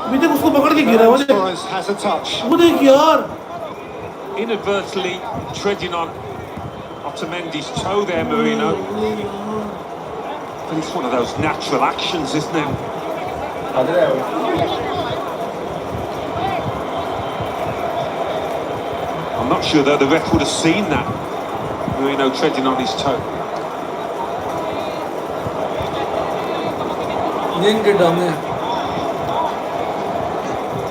अभी तक उसको पकड़ के गिरा हुआ है Torres has a touch. वो देख यार Inadvertently treading on Otamendi's toe there, Marino. But it's one of those natural actions, isn't it? I'm not sure though the ref would have seen that. Marino treading on his toe.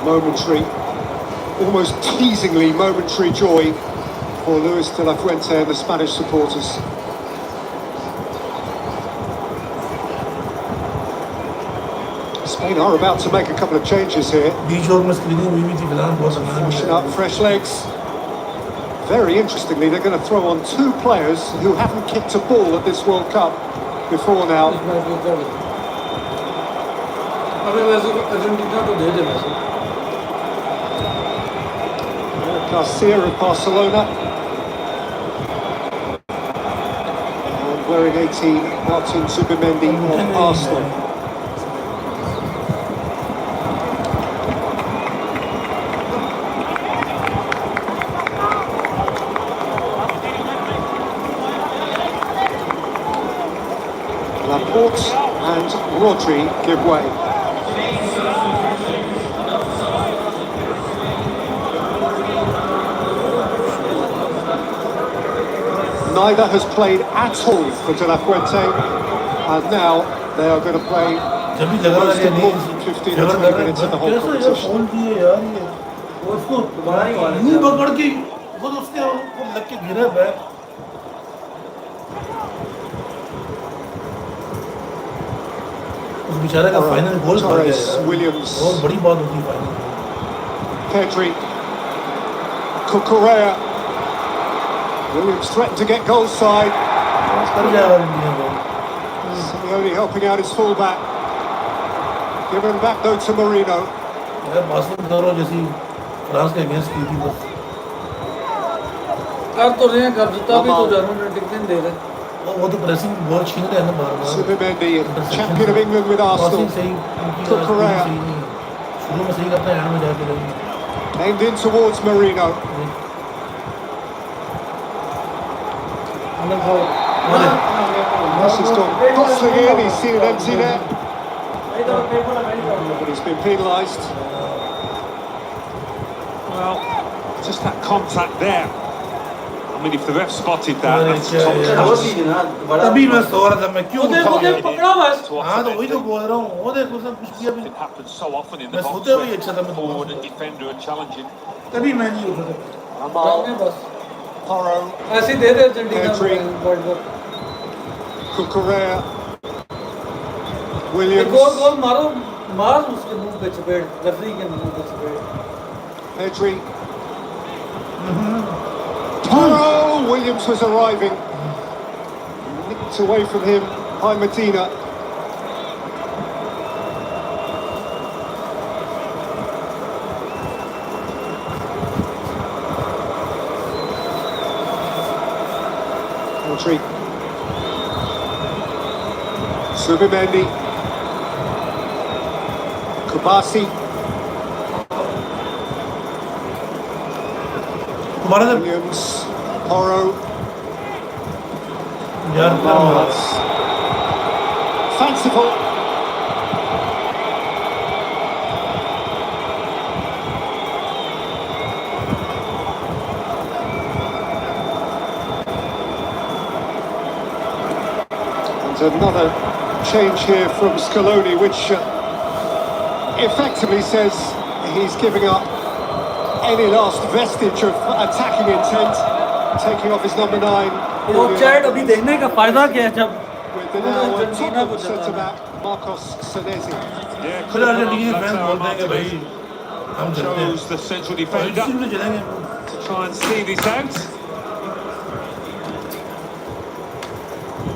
Momentary, almost teasingly momentary joy for Luis de la Fuente and the Spanish supporters. Spain are about to make a couple of changes here. Pushing up fresh legs. Very interestingly, they're going to throw on two players who haven't kicked a ball at this World Cup before now. Garcia of Barcelona. And wearing 18, Martin Zubimendi of Arsenal. Laporte and Rodri give way. Neither has played at all for De La Fuente, and now they are going to play the most important 15 or 20 minutes of the whole competition. के गिरा bag उस बेचारे का final goal खा गया यार। Williams, बहुत बड़ी बात होती है final Pedri, Cucurella. Williams threatened to get goal side. कर जाएगा इंडिया को Simeone helping out his fullback. Giving him back though to Marino. यार बास्केट करो जैसी फ्रांस के अगेंस्ट की थी बस कर तो रहे हैं कर देता भी तो जर्मन ने टिक नहीं दे रहे वो तो प्रेसिंग बॉल छीन रहे हैं ना बार-बार Simeone, champion of England with Arsenal. Passing सही उनकी Cucurella. सही नहीं शुरू में सही करते हैं एंड में जाके नहीं Aimed in towards Marino. Messi's gone bustling in, he's seen it empty net. But he's been penalised. Well, just that contact there. I mean, if the ref spotted that, that's top वो class. चीज ना बड़ा तभी मैं सो रहा था मैं क्यों वो देखो देख पकड़ा बस हाँ तो वही तो बोल रहा हूँ वो देखो सब कुछ किया भी It happens so often in the मैं box सोते हुए अच्छा था मैं forward and defender are challenging. तभी मैं नहीं उठा था जाओगे बस Porro, ऐसे ही दे दे Argentina Pedri. World cup Cucurella, एक Williams, गोल मारो मार उसके मुंह पे चपेट रेफरी के मुंह पे चपेट Pedri. Porro, Williams was arriving. Nicked away from him by Medina. Pedri. Subimendi. Kubasi. तुम्हारा तो Williams. Porro. यार That's fanciful. And another change here from Scaloni, which effectively says he's giving up any last vestige of attacking intent, taking off his number 9. वो chat अभी देखने का फायदा क्या है जब With the now अर्जेंटीना को top centre जताना back Marcos Senesi. Yeah, फिर अर्जेंटीना फैन बोलते हैं कि भाई हम चलते हैं chose the central और defender इसी में चलेंगे to try and see this out.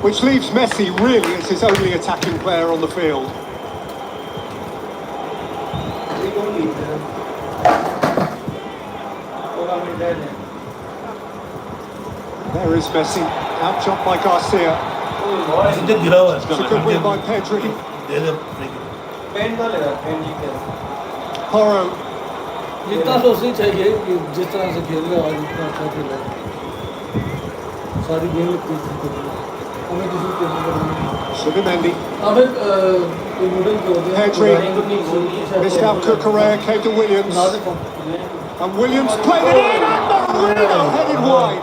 Which leaves Messi really as his only attacking player on the field. There is Messi, outjumped by Garcia. सीधे गिरा हुआ है It's a good win by Pedri. दे दे पेन का लगा पेन जी का Porro, जितना सोचनी चाहिए कि जिस तरह से खेल रहा है आज इतना अच्छा खेल रहा है सारी गेम लगती थी हमें किसी के Subimendi, हमें नूडल के होते हैं Pedri, missed out Cucurella, came to Williams. And Williams played it in, and Marino headed wide.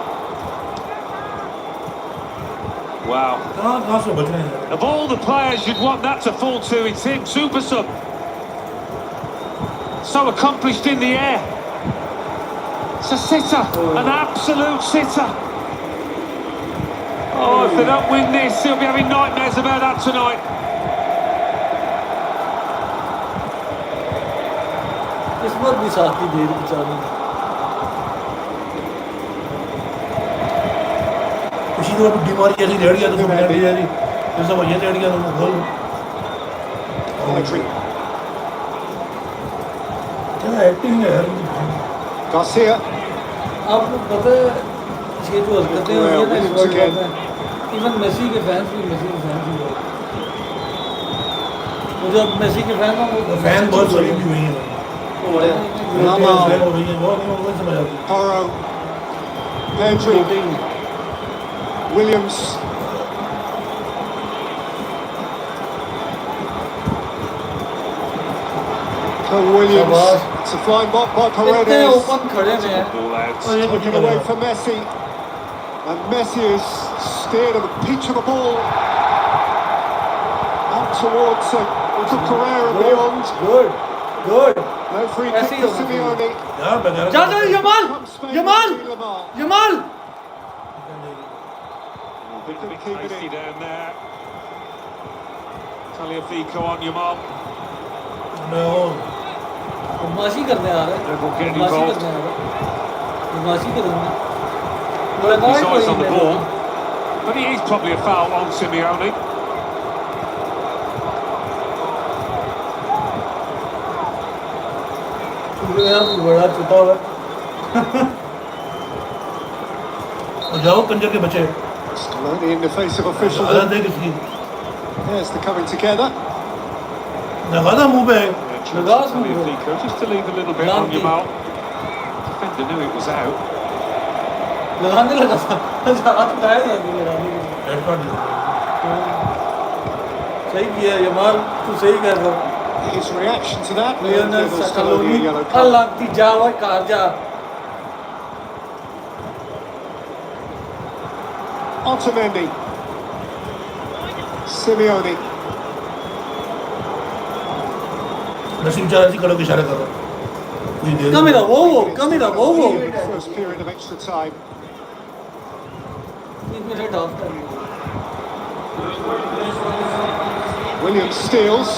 Wow. कहाँ से बच रहे हैं Of all the players you'd want that to fall to, it's him, super sub. So accomplished in the air. It's a sitter, an absolute sitter. Oh, if they don't win this, they'll be having nightmares about that tonight. किस्मत भी साथ ही दे रही बेचारी उसी को बीमारी ऐसी late गया तो उसको लेट गया जी फिर सब ये लेट गया तो वो गोल Pedri, क्या एक्टिंग है यार Garcia, आपको पता है ये जो हरकतें हो रही है ना इस वर्ल्ड कप में इवन मेसी के फैंस भी मेसी के फैंस भी बहुत वो जब मेसी के फैन हो वो फैन बहुत शरीफ भी हुई है वो बड़े फैन हो गई है बहुत नहीं समझ आती Porro, Pedri, Williams. Williams, it's a flying block by इतने Paredes. ओपन खड़े में हैं Ball out. Taken away from Messi. And Messi has steered a peach of the ball out towards Cucurella and beyond. Good good No free kick Messi for over. Simeone. यार बगैर जा जा Yamal From Spain, Yamal Lamar. Yamal bit tasty down there. Tagliafico on Yamal. No. बदमाशी करने आ रहा है They're getting बदमाशी involved. करने आ रहा है बदमाशी करूंगा His eyes on the ball. But it is probably a foul on Simeone. बड़ा छुटा हुआ जाओ कंजर के बच्चे Still only in the face of officialdom. गलत है किसकी There's the coming together. लगा था मुंह पे Tagliafico, just to leave a little bit on Yamal. Defender knew it was out. लगाने लगा था हाथ उठाया था लगाने के लिए रेड कार्ड सही किया यमाल तू सही कर रहा His reaction to that. Lionel Still only a सकलोनी yellow card. अल्लाह की जावा कार जा Otamendi. Simeone. नसीब चार ऐसी कड़ों के इशारे कर रहा कम इधर वो First period of extra time. Minute of कर Williams steals.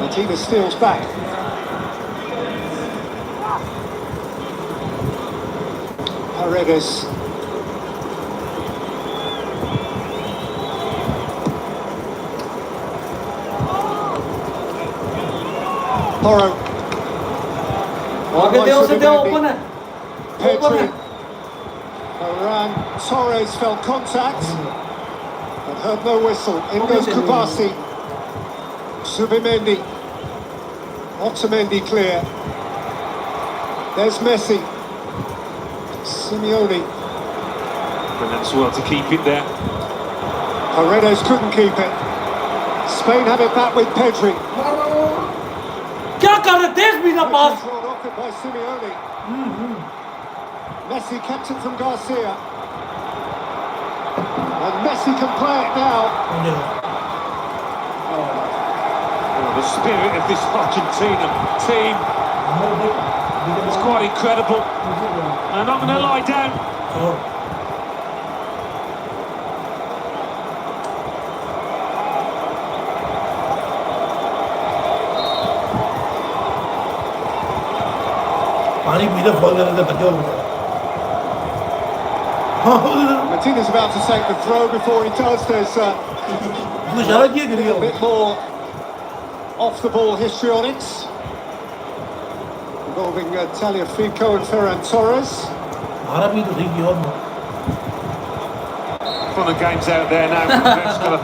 Martinez steals back. Paredes. Porro. आगे दे उसे दे ओपन है Pedri. Varane. Torres felt contact and heard no whistle. In goes Kubasi. Subimendi. Otamendi clear. There's Messi. Simeone. Brilliant as well to keep it there. Paredes couldn't keep it. Spain have it back with Pedri. क्या कर रहे देश भी ना पास Controlled off it by Simeone. Messi kept it from Garcia. And Messi can play it now. Oh, the spirit of this Argentina team is quite incredible. And I'm not going to lie down. पानी पीते fall करने का तकिया Martinez about to take the throw. Before he does, there's a इशारा किया गिर गया bit more off-the-ball histrionics involving Tagliafico and Ferran Torres. हमारा भी तो ठीक किया और Fun of games out there now. Just got to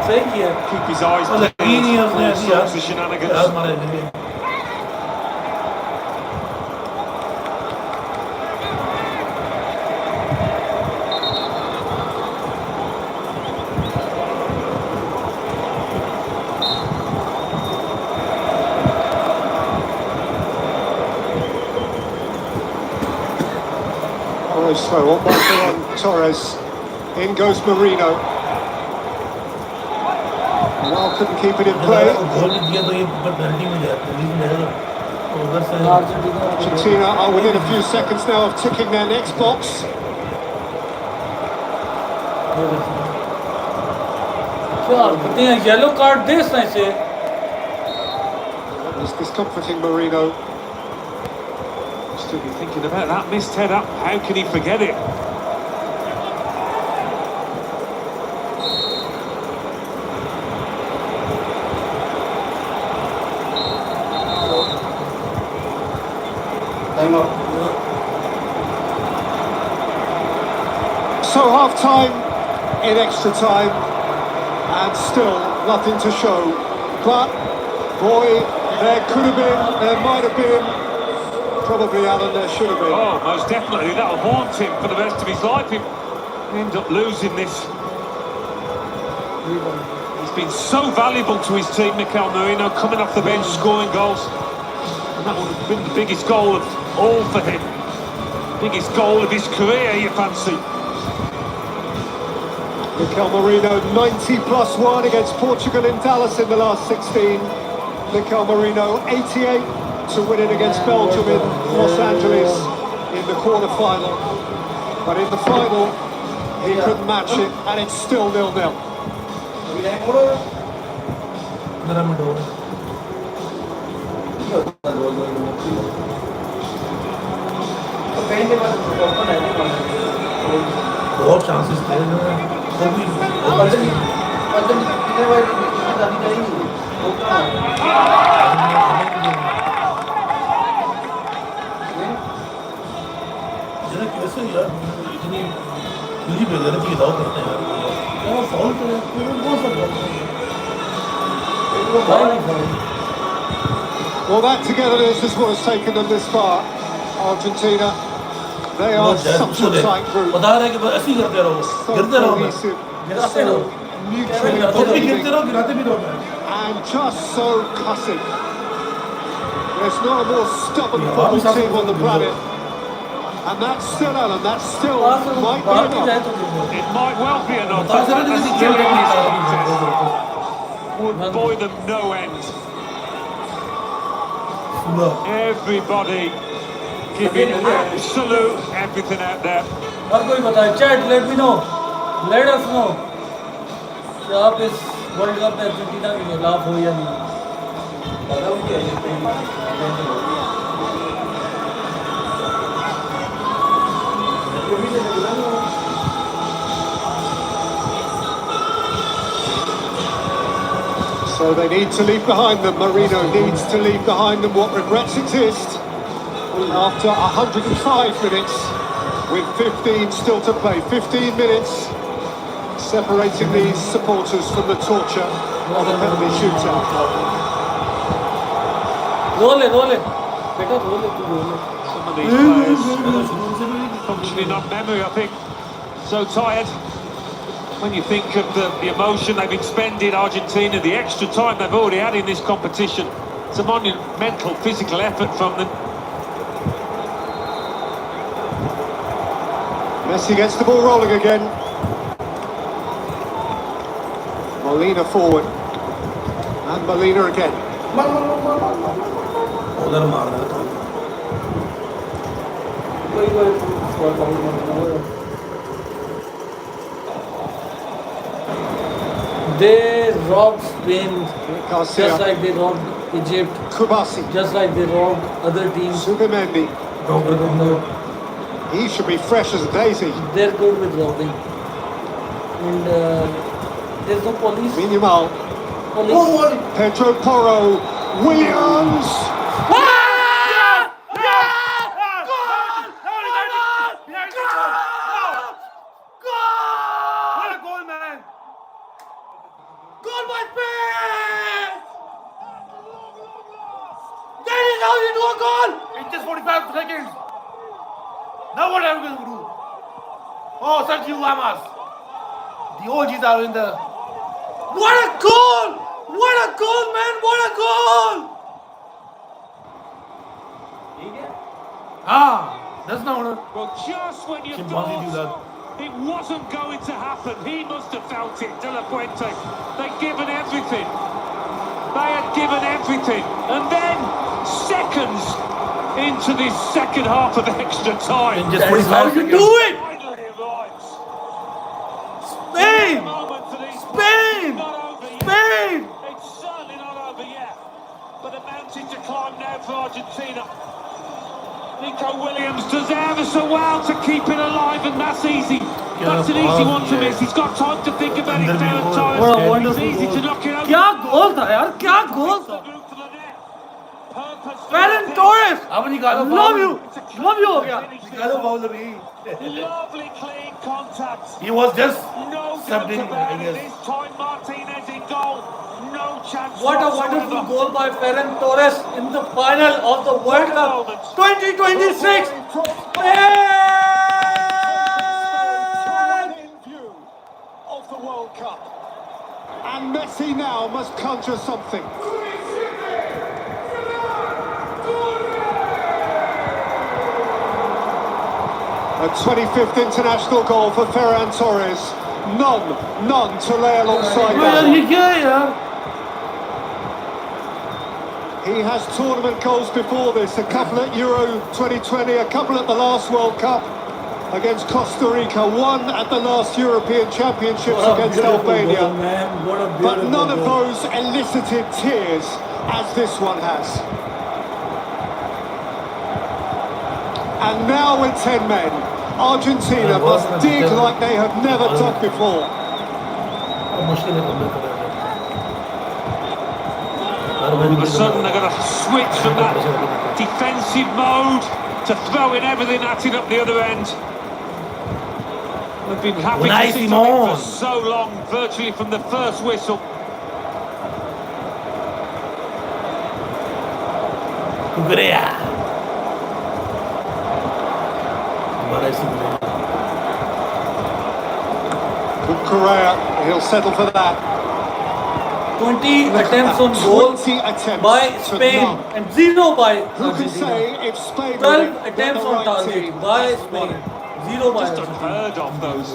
सही किया keep his eyes और peeled यकीन ही है for उसने all ऐसी sorts of shenanigans. यार मारे गिर गए Torres throw on by Ferran Torres. In goes Marino. Well, couldn't keep it in play. गोल दिया तो ये पेनल्टी में गया पुलिस में है उधर से Argentina are within a few seconds now of ticking their next box. क्या करते हैं येलो कार्ड दे से It's discomforting Marino. Still be thinking about that missed header. How can he forget it? So half time in extra time and still nothing to show. But boy, there could have been, there might have been, probably Alan, there should have been. Oh, most definitely. That'll haunt him for the rest of his life. He'll end up losing this. He's been so valuable to his team, Mikel Merino, coming off the bench, scoring goals. And that would have been the biggest goal of all for him. Biggest goal of his career, you fancy. Mikel Merino, 90+1 against Portugal in Dallas in the last 16. Mikel Merino, 88 to win it against Belgium in Los Angeles in the quarter-final. But in the final, He couldn't match it, and it's still 0-0. बहुत chances थे वो भी कैसे यार इतनी मुझे बेगैरती की दाव करते हैं यार फॉल तो बहुत सब Well, that togetherness is what has taken them this far. Argentina, they are such a tight group. बता रहे कि बस ऐसे ही करते रहो गिरते रहो So mutually गिरते रहो गिराते भी रहो and just so cussing. There's not a more stubborn football team on the planet. And that's still Alan, that still might be enough. It might well be enough. Would buoy them no end. Everybody giving absolute everything out there. हर कोई बताए chat let me know let us know कि आप इस world cup में Argentina के खिलाफ हो या नहीं So they need to leave behind them. Marino needs to leave behind them what regrets exist after 105 minutes with 15 still to play. 15 minutes separating these supporters from the torture of a penalty shootout. Roll ले बेटा role ले तू role ले Some of these players functioning on memory, I think. So tired. When you think of the emotion they've expended, Argentina, the extra time they've already had in this competition, it's a monumental physical effort from them. Messi gets the ball rolling again. Molina forward. And Molina again. उधर मार रहा था They robbed Spain Garcia. just like they robbed Egypt, Kubasi. just like they robbed other teams. Subimendi. He should be fresh as a daisy. They're good with robbing. And there's no police. MessivsYamal. Police. Pedro Porro. Williams. In just 45 seconds. Now what are we going to do? Oh, MessivsYamal. The OGs are in the... What a goal! What a goal, man! What a goal! That's not one. Well, just when you thought it wasn't going to happen, he must have felt it, De La Fuente. They'd given everything. They had given everything. And then, seconds into this second half of extra time. That is how you do it! Finally arrives. Spain! Moment for these Spain! It's not over yet. Spain! It's certainly not over yet. But a mountain to climb now for Argentina. Nico Williams does ever so well to keep it alive, and that's easy. That's an easy one to miss. He's got time to think about it now at times. What a wonderful It's easy goal. to knock it over. क्या गोल था यार क्या गोल था Ferran Torres अब निकालो love you हो गया निकालो बाउल अभी Lovely clean contact. He was just No subbed in, doubt about I it. guess. This time Martinez in goal. No chance. What a whatsoever. wonderful goal by Ferran Torres in the final of the World Cup 2026. In view of the World Cup. And Messi now must conjure something. A 25th international goal for Ferran Torres. None to lay alongside that. ये क्या है यार He has tournament goals before this, a couple at Euro 2020, a couple at the last World Cup. against Costa Rica, won at the last European Championships What a against beautiful Albania. goal, man. What a But beautiful none of goal. those elicited tears as this one has. And now with 10 men, Argentina must dig like they have never dug before. मुश्किल है कम करना All of a sudden they're going to switch from that defensive mode to throwing everything at it up the other end. They've been happy to sit on it for so long, virtually from the first whistle. Good Correa, he'll settle for that. 20 attempts on goal 20 attempts by to Spain none. and 0 by Who can Argentina. say if Spain 12 attempts on target by Spain, 0 by Just Argentina. unheard of, those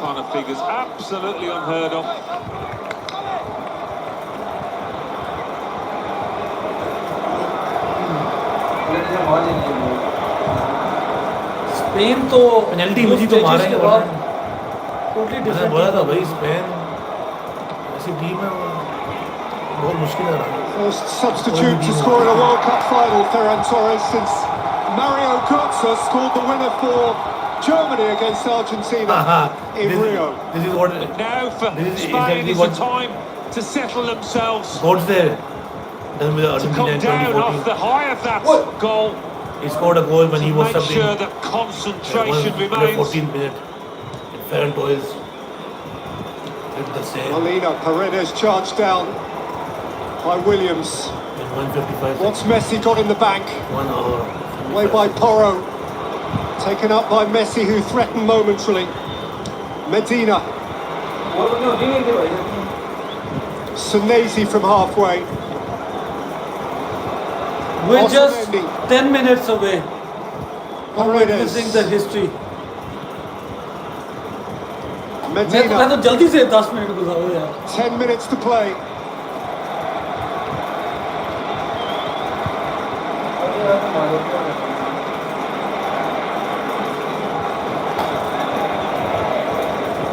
kind of figures. Absolutely unheard of. Spain तो penalty मुझे तो मारेंगे totally different बोला था भाई Spain ऐसी team है बहुत मुश्किल है First substitute to score in a World Cup final, Ferran Torres, since Mario Götze scored the winner for Germany against Argentina in Rio. This is what Now for Spain is the time to settle themselves. God's there. Done with To Argentina come in down off 2014. the high of that goal. He scored a goal when he was Make something. sure that concentration remains. 14 minutes. Ferran Torres did the same. Molina, Paredes charged down by Williams. In 155. Once Messi got in the bank, 1 hour. away by Porro. Taken up by Messi, who threatened momentarily. Medina. Senesi from halfway. We're just Otamendi. 10 minutes away from Paredes. witnessing the history. Medina. मैं तो जल्दी से 10 minute गुजारो यार 10 minutes to play.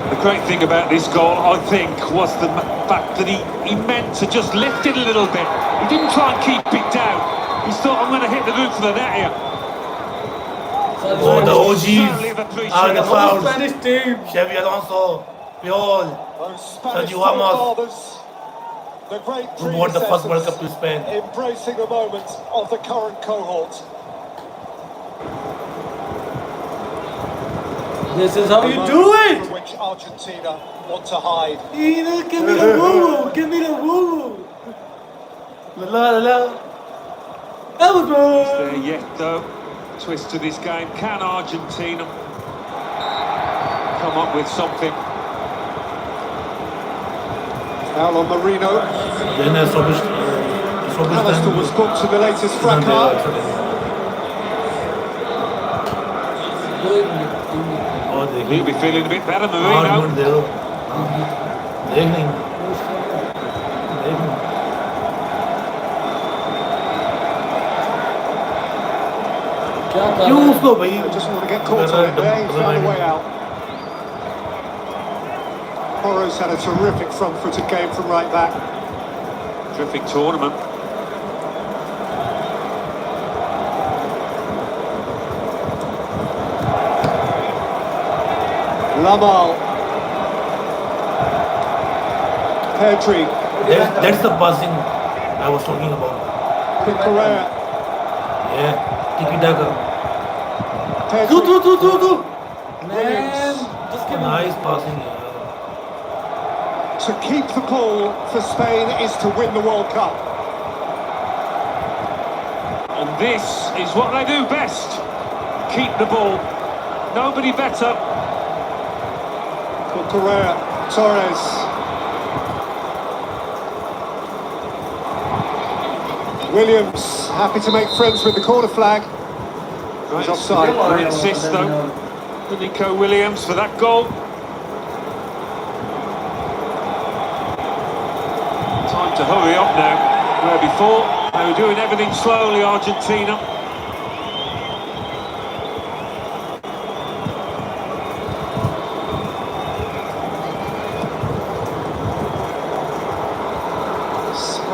The great thing about this goal, I think, was the fact that he meant to just lift it a little bit. He didn't try and keep it down. He thought, I'm going to hit the roof of the net here. Oh, the Certainly OGs have appreciated are the it. fouls. Spanish team. Xavi Alonso, Puyol, Those Spanish Sergio Ramos. forefathers, the great Who brought the first World Cup predecessors, to Spain. embracing a moment of the current cohort. This is how A you moment do it. from which Argentina want to hide. Give me the woo. Give me the woo. La la la. That was There yet, though. Twist to this game. Can Argentina come up with something? Foul on Marino. Then Alistair was booked to the latest fracas. He'll be feeling a bit better, Marino. क्यों उसको भाई Just want to get caught on it there. He found a way out. Porro's had a terrific front-footed game from right back. Terrific tournament. Lamal. Pedri. That's the passing I was talking about. Correa. Yeah, tiki taka. Pedri. Man, just get nice passing. To keep the ball for Spain is to win the World Cup. And this is what they do best. Keep the ball. Nobody better. Correa. Torres. Williams happy to make friends with the corner flag. He's offside. Great assist though. Nico Williams for that goal. Time to hurry up now. Where before they were doing everything slowly, Argentina.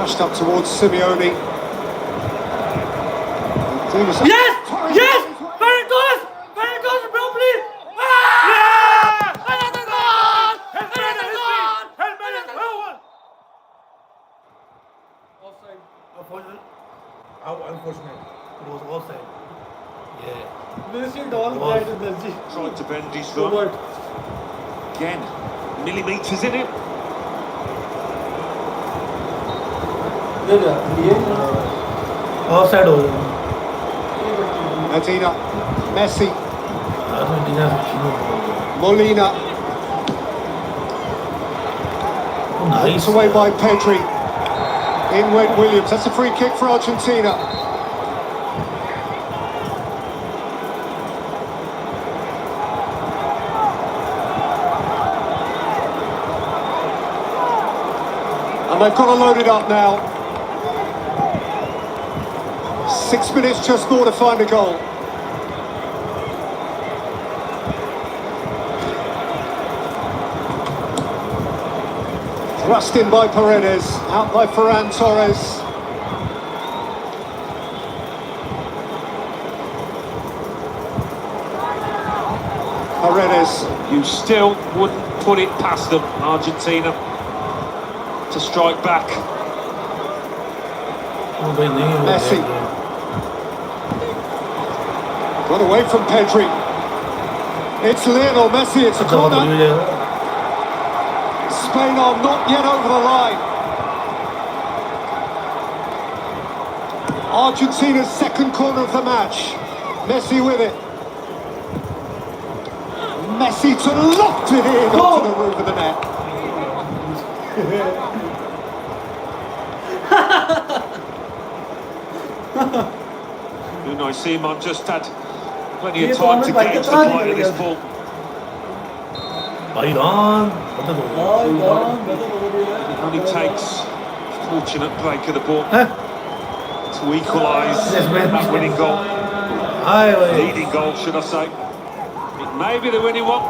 Smashed up towards Simeone. Yes! Yes! Very good! Very good, bro, please! Yeah! Another goal! Another goal! Another goal! Offside. Unfortunate. How unfortunate. It was offside. Yeah. Tried to bend his run. Again, millimetres in it. Offside हो गया. Medina, Messi, Argentina Molina. Nice. Away by Pedri. In went Williams. That's a free kick for Argentina. And they've got to load it up now. 6 minutes just more to find a goal. Thrust in by Paredes, out by Ferran Torres. Paredes. You still wouldn't put it past them, Argentina, to strike back. Messi. Got away from Pedri. It's Lionel Messi, it's a corner. Spain are not yet over the line. Argentina's second corner of the match. Messi with it. Messi to loft it in onto the roof of the net. Simon just had plenty of time to gauge the flight of this ball. It only takes a fortunate break of the ball to equalise that winning goal. Leading goal, should I say. It may be the winning one.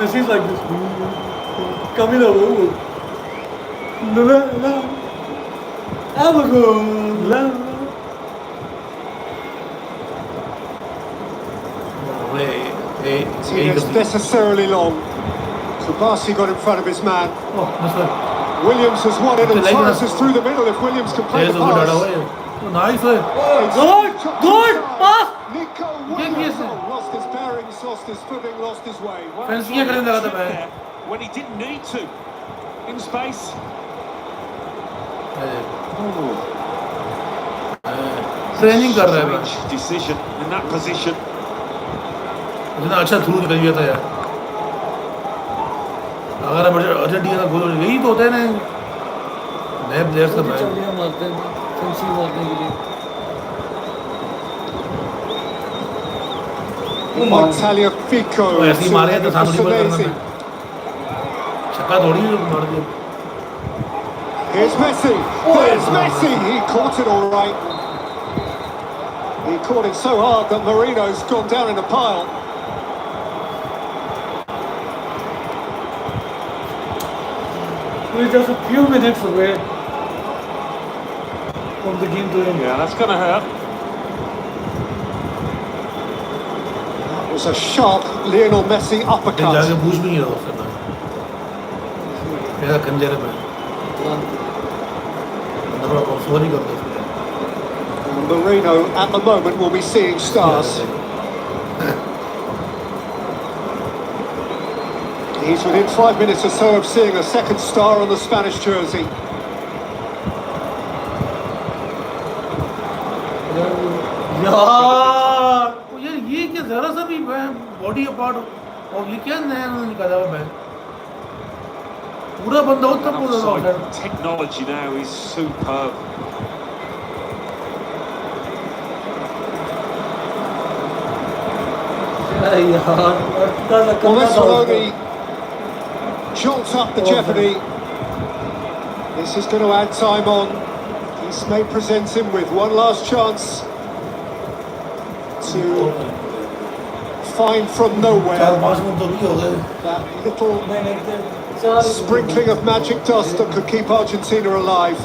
Messi's like this. Come in over. Have a goal. It's necessarily long. So Barsi got in front of his man. Williams has won it and Torres is through the middle if Williams can play the pass. Nice. Good Pass. Nico Williams lost his bearings, lost his footing, lost his way. When he didn't need to. In space. Training कर रहा है decision in that position. इतना अच्छा through निकल गया था यार. अगर अर्जेंटीना का गोल यही तो होता है ना नए प्लेयर्स का चलिए मारते हैं फैंसी मारने के लिए. Tagliafico ऐसे ही मारे तो साथ नहीं करना है. छक्का थोड़ी मार दिया. Here's Messi. There's Messi. He caught it all right. He caught it so hard that Marino's gone down in a pile. We're just a few minutes away from the game to end. Yeah, that's going to hurt. That was a sharp Lionel Messi uppercut. जाके पूछ भी नहीं रहा उससे मैं. मेरा कंधे में. Marino at the moment will be seeing stars. He's within 5 minutes or so of seeing a second star on the Spanish jersey. ये क्या जरा सा भी बॉडी पार्ट और ये क्या नया निकाला हुआ है पूरा बंदा होता पूरा. Technology now is superb. Well, this will only jolt up the jeopardy. This is going to add time on. This may present him with one last chance to find from nowhere. 4-5 minute तो भी हो गए That little sprinkling of magic dust that could keep Argentina alive.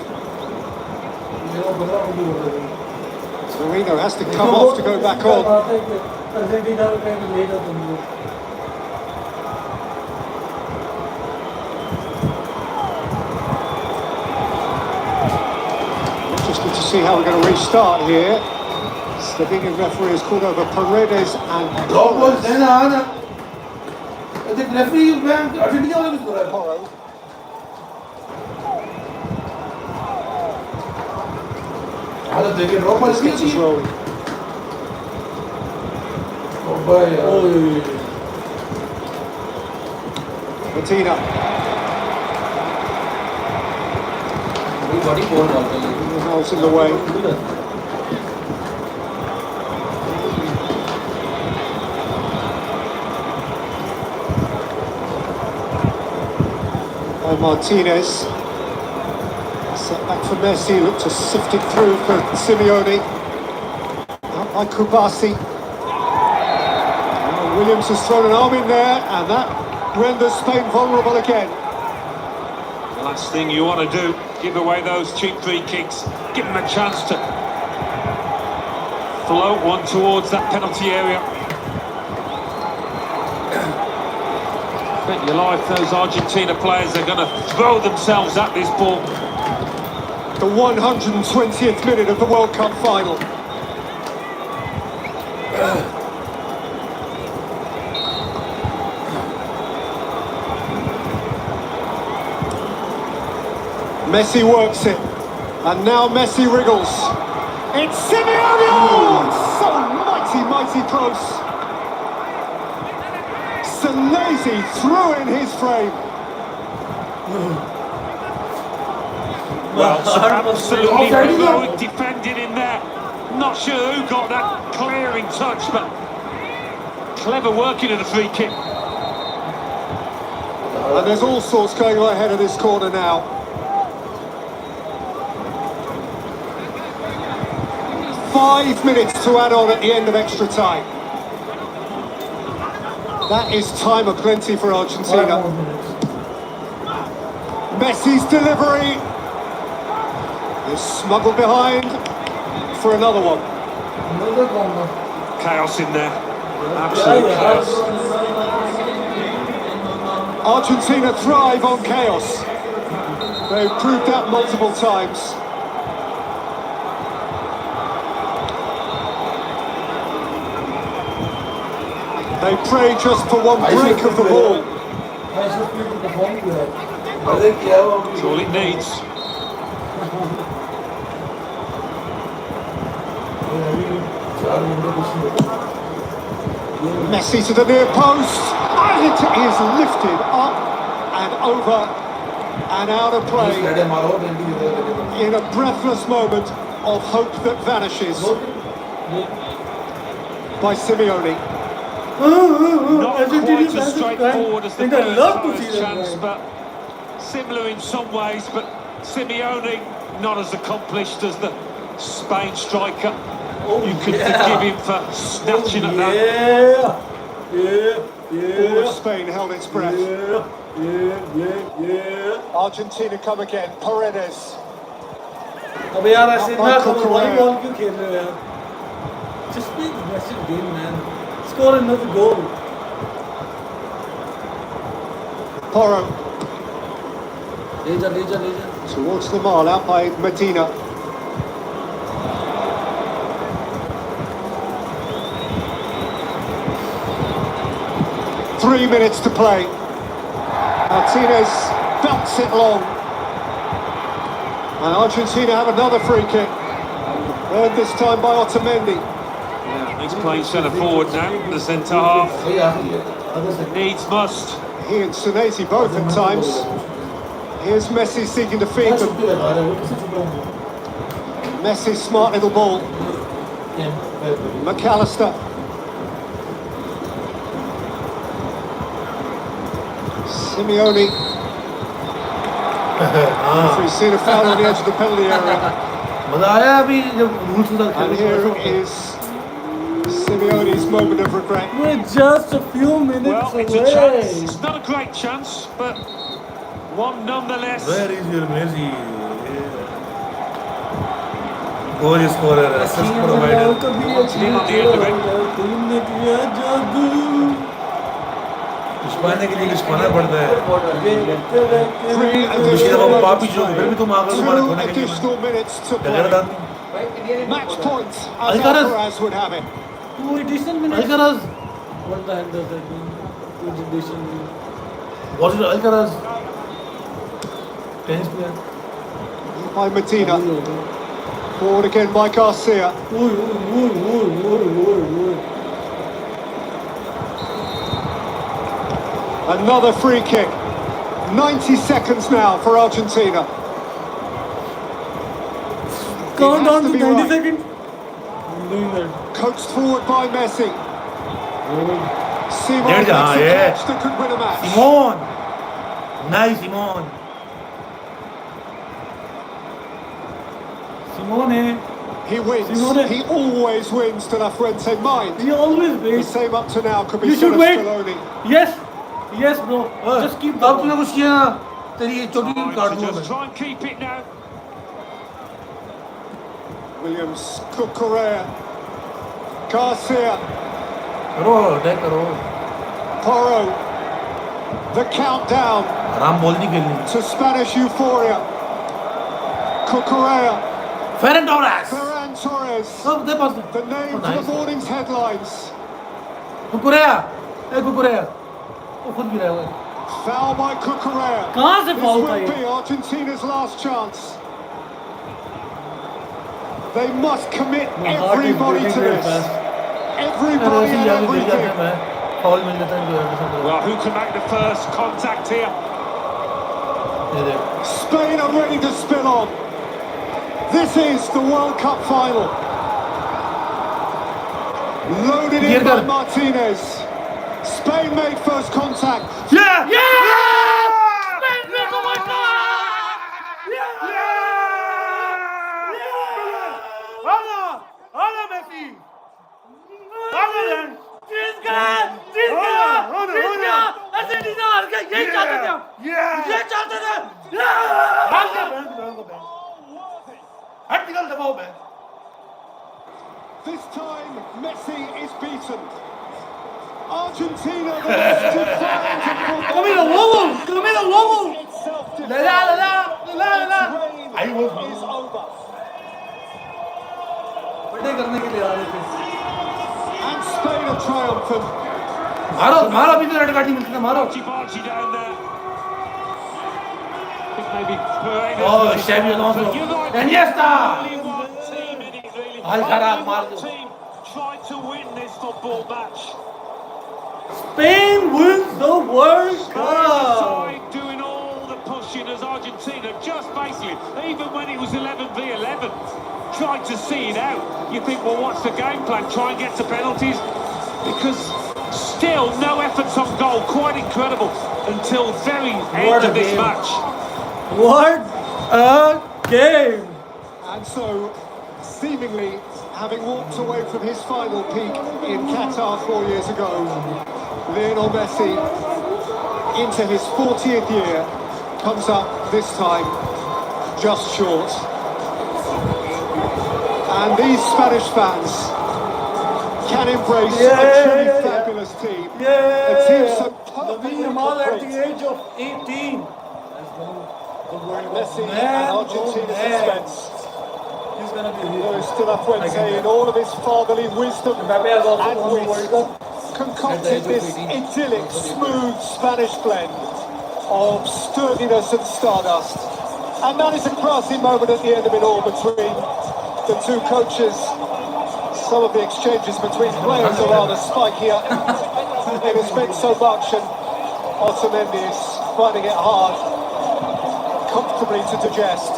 Marino has to come off to go back on. Interesting to see how we're going to restart here. Slovenian referee has called over Paredes and drop ball देना आना देख referee bank Argentina वाले भी कर रहा है Porro. हालत देखिए ड्रॉप बॉल This नहीं gets us थी rolling. ओ भाई Martina. बड़ी बॉल डालते हैं Ronaldo's in the way. Martinez. Set back for Messi, looked to sift it through for Simeone. Out by Kubasi. Williams has thrown an arm in there, and that renders Spain vulnerable again. The last thing you want to do, give away those cheap free kicks, give them a chance to float one towards that penalty area. Bet your life those Argentina players are going to throw themselves at this ball. The 120th minute of the World Cup final. Messi works it, and now Messi wriggles. It's Simeone! Oh, so mighty close. Senesi threw in his frame. Well, some absolutely heroic defending in there. Not sure who got that clearing touch, but clever working of the free kick. And there's all sorts going on ahead of this corner now. Five minutes to add on at the end of extra time. That is time aplenty for Argentina. Messi's delivery is smuggled behind for another one. Chaos in there. Absolute chaos. Argentina thrive on chaos. They've proved that multiple times. They pray just for one break of the ball. That's all it needs. Messi to the near post, and it is lifted up and over and out of play in a breathless moment of hope that vanishes by Simeone. Not quite as straightforward as the first chance, but similar in some ways. But Simeone not as accomplished as the Spain striker. You could forgive him for snatching at that. All of Spain held its breath. Argentina come again. Paredes. अबे यार ऐसे ना करो volleyball क्यों खेल रहे हो यार? Just play the aggressive game, man. Score another goal. Porro. ले जा. Towards the mall, out by Medina. Three minutes to play. Martinez belts it long. And Argentina have another free kick. Earned this time by Otamendi. Yeah, he's playing centre forward now, the centre half. Needs must. He and Senesi both at times. Here's Messi seeking to feed them. Messi's smart little ball. McAllister. Simeone. We've seen a foul on the edge of the penalty area. मजा आया अभी जब rules उधर And here is Simeone's moment of regret. We're just a few minutes Well, it's a away. chance. It's not a great chance, but one nonetheless. Where is your Messi? Goal scorer, assist provider. Team on the end of it. तुमने किया जादू छुपाने के लिए कुछ पाना पड़ता है। Three दूसरी additional दफा पापी moments जो फिर भी तुम आगे तुम्हारा played. खोने Two के लिए additional minutes to गलत play. आदमी। Match points, as Alcaraz. Alcaraz would have it. 2 additional minutes. Alcaraz, What the hell does that mean? 2 additional minutes. what is Alcaraz? Tennis player. By Medina. Forward again by Garcia. Another free kick. 90 seconds now for Argentina. Count down to to be 90 right. seconds. I'm doing that. Coaxed forward by Messi. Simon There makes you a are, yeah. catch that could win a match. Simon, nice Simon. Simone. He wins. Simone. He always wins to La Fuente mind. You always The wait. same up to now could be You should Philip wait. Scaloni. Yes. Yes, bro. Just keep अब तूने going. कुछ किया ना तेरी ये चोटी Trying काट to दूंगा just मैं। try and keep it now. Williams, Cucurella, Garcia, करो अटैक करो Porro. The countdown आराम बॉल नहीं खेलनी to Spanish euphoria. Cucurella, Ferran Torres Ferran Torres. सब दे पास The name for the morning's headlines. कुकुरेया ए कुकुरेया वो खुद गिरा हुआ है Foul by Cucurella. कहाँ से This foul था will ये? be Argentina's last chance. They must commit My heart is everybody beating to very this. fast. Everybody ऐसे and जाके गिर जाते हैं everything. मैं फाउल मिल जाता है इनको Well, who can make the first contact here? ये देख Spain are ready to spill on. This is the World Cup final. Loaded in by Gierder. Martinez. Spain made first contact. Yeah! This time, Messi is beaten. Argentina, the most defiant of football. Itself defiant. I was Is over. Birthday करने के लिए आ रहे थे. And Spain are triumphant. मारो मारो अभी तो red card नहीं मिलती ना मारो Archie down there. I think maybe Pereira's Oh, looking Xavi forward, Alonso. but you're right, Iniesta. only one team in it, really. Alcaraz, Only Marco. one team tried to win this football match. Spain wins the World Spain Cup. side doing all the pushing as Argentina, just basically, even when it was 11v11, tried to see it out. You think, well, what's the game plan? Try and get to penalties? Because still no efforts on goal. Quite incredible until very end a of this game. match. What a game. And so, seemingly, having walked away from his final peak in Qatar 4 years ago, Lionel Messi, into his 40th year, comes up this time just short. And these Spanish fans can embrace a truly fabulous team. A team so perfectly Yamal at the complete. age of 18 has won the World Cup. Messi Man, and oh Argentina's man. expense. He's gonna be Luis de la Fuente, in all of his fatherly wisdom Mbappe has also and won the World wit, Cup. concocted this idyllic, smooth Spanish blend of sturdiness and stardust. And that is a classy moment at the end of it all between the two coaches. Some of the exchanges between players are rather spikier. It has meant so much, and Otamendi is finding it hard, comfortably to digest.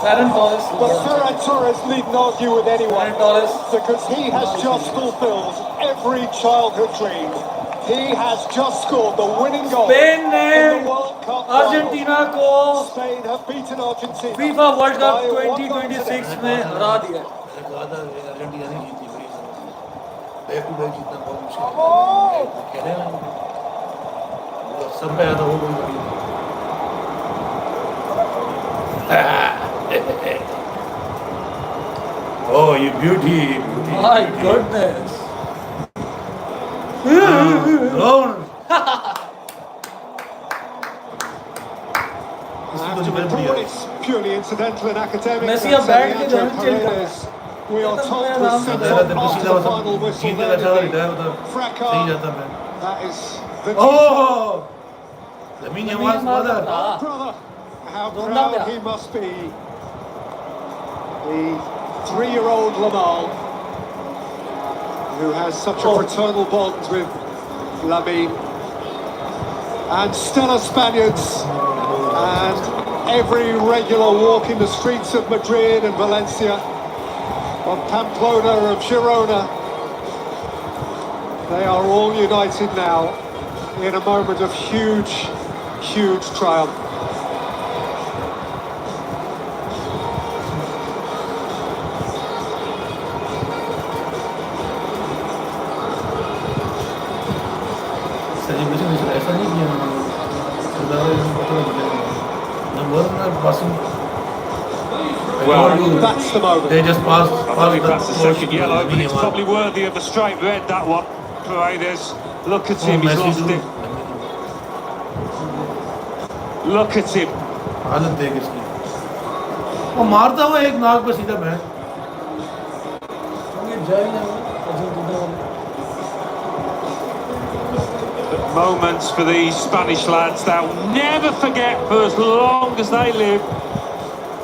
Ferran Torres. But Ferran Torres needn't argue with anyone, Ferran Torres. because he has just fulfilled every childhood dream. He has just scored the winning goal Spain in ने the World Cup final. Argentina को Spain have beaten Argentina. FIFA World Cup by 1 goal to 2026 nil. में हरा दिया. Argentina नहीं जीती back to back जीतना बहुत मुश्किल है कह रहे हैं ना सब पे आता वो कोई oh you beauty My goodness. I have to report it's purely incidental and academic. Messi that, अब बैठ के Leandro जान चिल कर Paredes, we are told, मैं was आराम से sent बैठ off after the final whistle Jeet there अच्छा in रिटायर the होता fracas. सही जाता मैं That is the oh ज़मीन Yamal brother brother. How Zonda proud पे he must be. The 3-year-old Lamal, who has such a fraternal bond with Lamine. And stellar Spaniards, and every regular walk in the streets of Madrid and Valencia, of Pamplona, of Girona, they are all united now in a moment of huge, huge triumph. Celebration ऐसा नहीं किया number passing. Well, that's the moment. They just passed. I think that's the second yellow, but it's probably worthy of a straight red, that one. Paredes, look at him, he's lost it. Look at him. हालत देख इसकी वो मारता हुआ एक नाक पे सीधा बैठ Moments for these Spanish lads they'll never forget for as long as they live.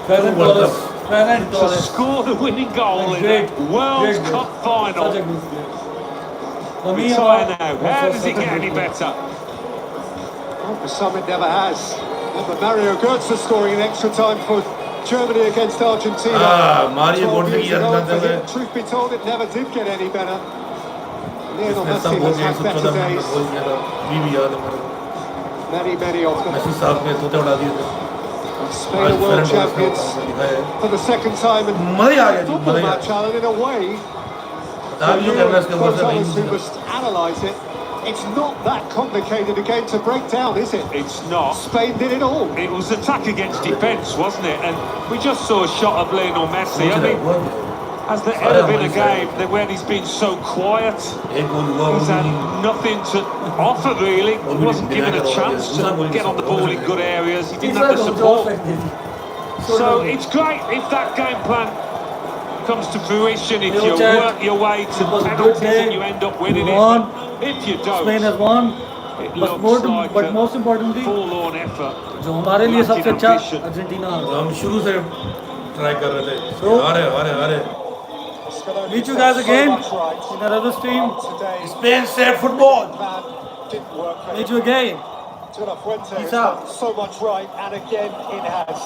To score the winning goal in the World Cup final. We tie now. How does it get any better? Well, for some it never has. But Mario Götze scoring in extra time for Germany against Argentina. Mario 12 Götze years की ago, याद for करते him, हैं truth be told, it never did get any better. Lionel इसने सब Messi हो has गया had सब better 14 days, minute गोल किया था भी याद है मेरे को many, many of them. Messi साहब के तोते उड़ा दिए थे Spain are world champions for the second time in मजा आ गया जी football मजा आ match, Alan, in a way. गया For you कैमरा and इसके ऊपर those से others who नहीं must analyse it, it's not that complicated a game to break down, is it? It's not. Spain did it all. It was attack against defence, wasn't it? And we just saw a shot of Lionel Messi. I mean, has there ever been a game that when he's been so quiet, he's had nothing to offer really, he wasn't given a chance to get on the ball in good areas, he didn't have the support. So it's great if that game plan comes to fruition, if you work your way to penalties and you end up winning it. If you don't, Spain has won. it But looks like most importantly, a forlorn effort. जो हमारे लिए सबसे अच्छा Argentina हम शुरू से try कर रहे थे आ रहे meet you guys again in another stream. Spain said football. Meet you again. Peace out. So much right, and again it has.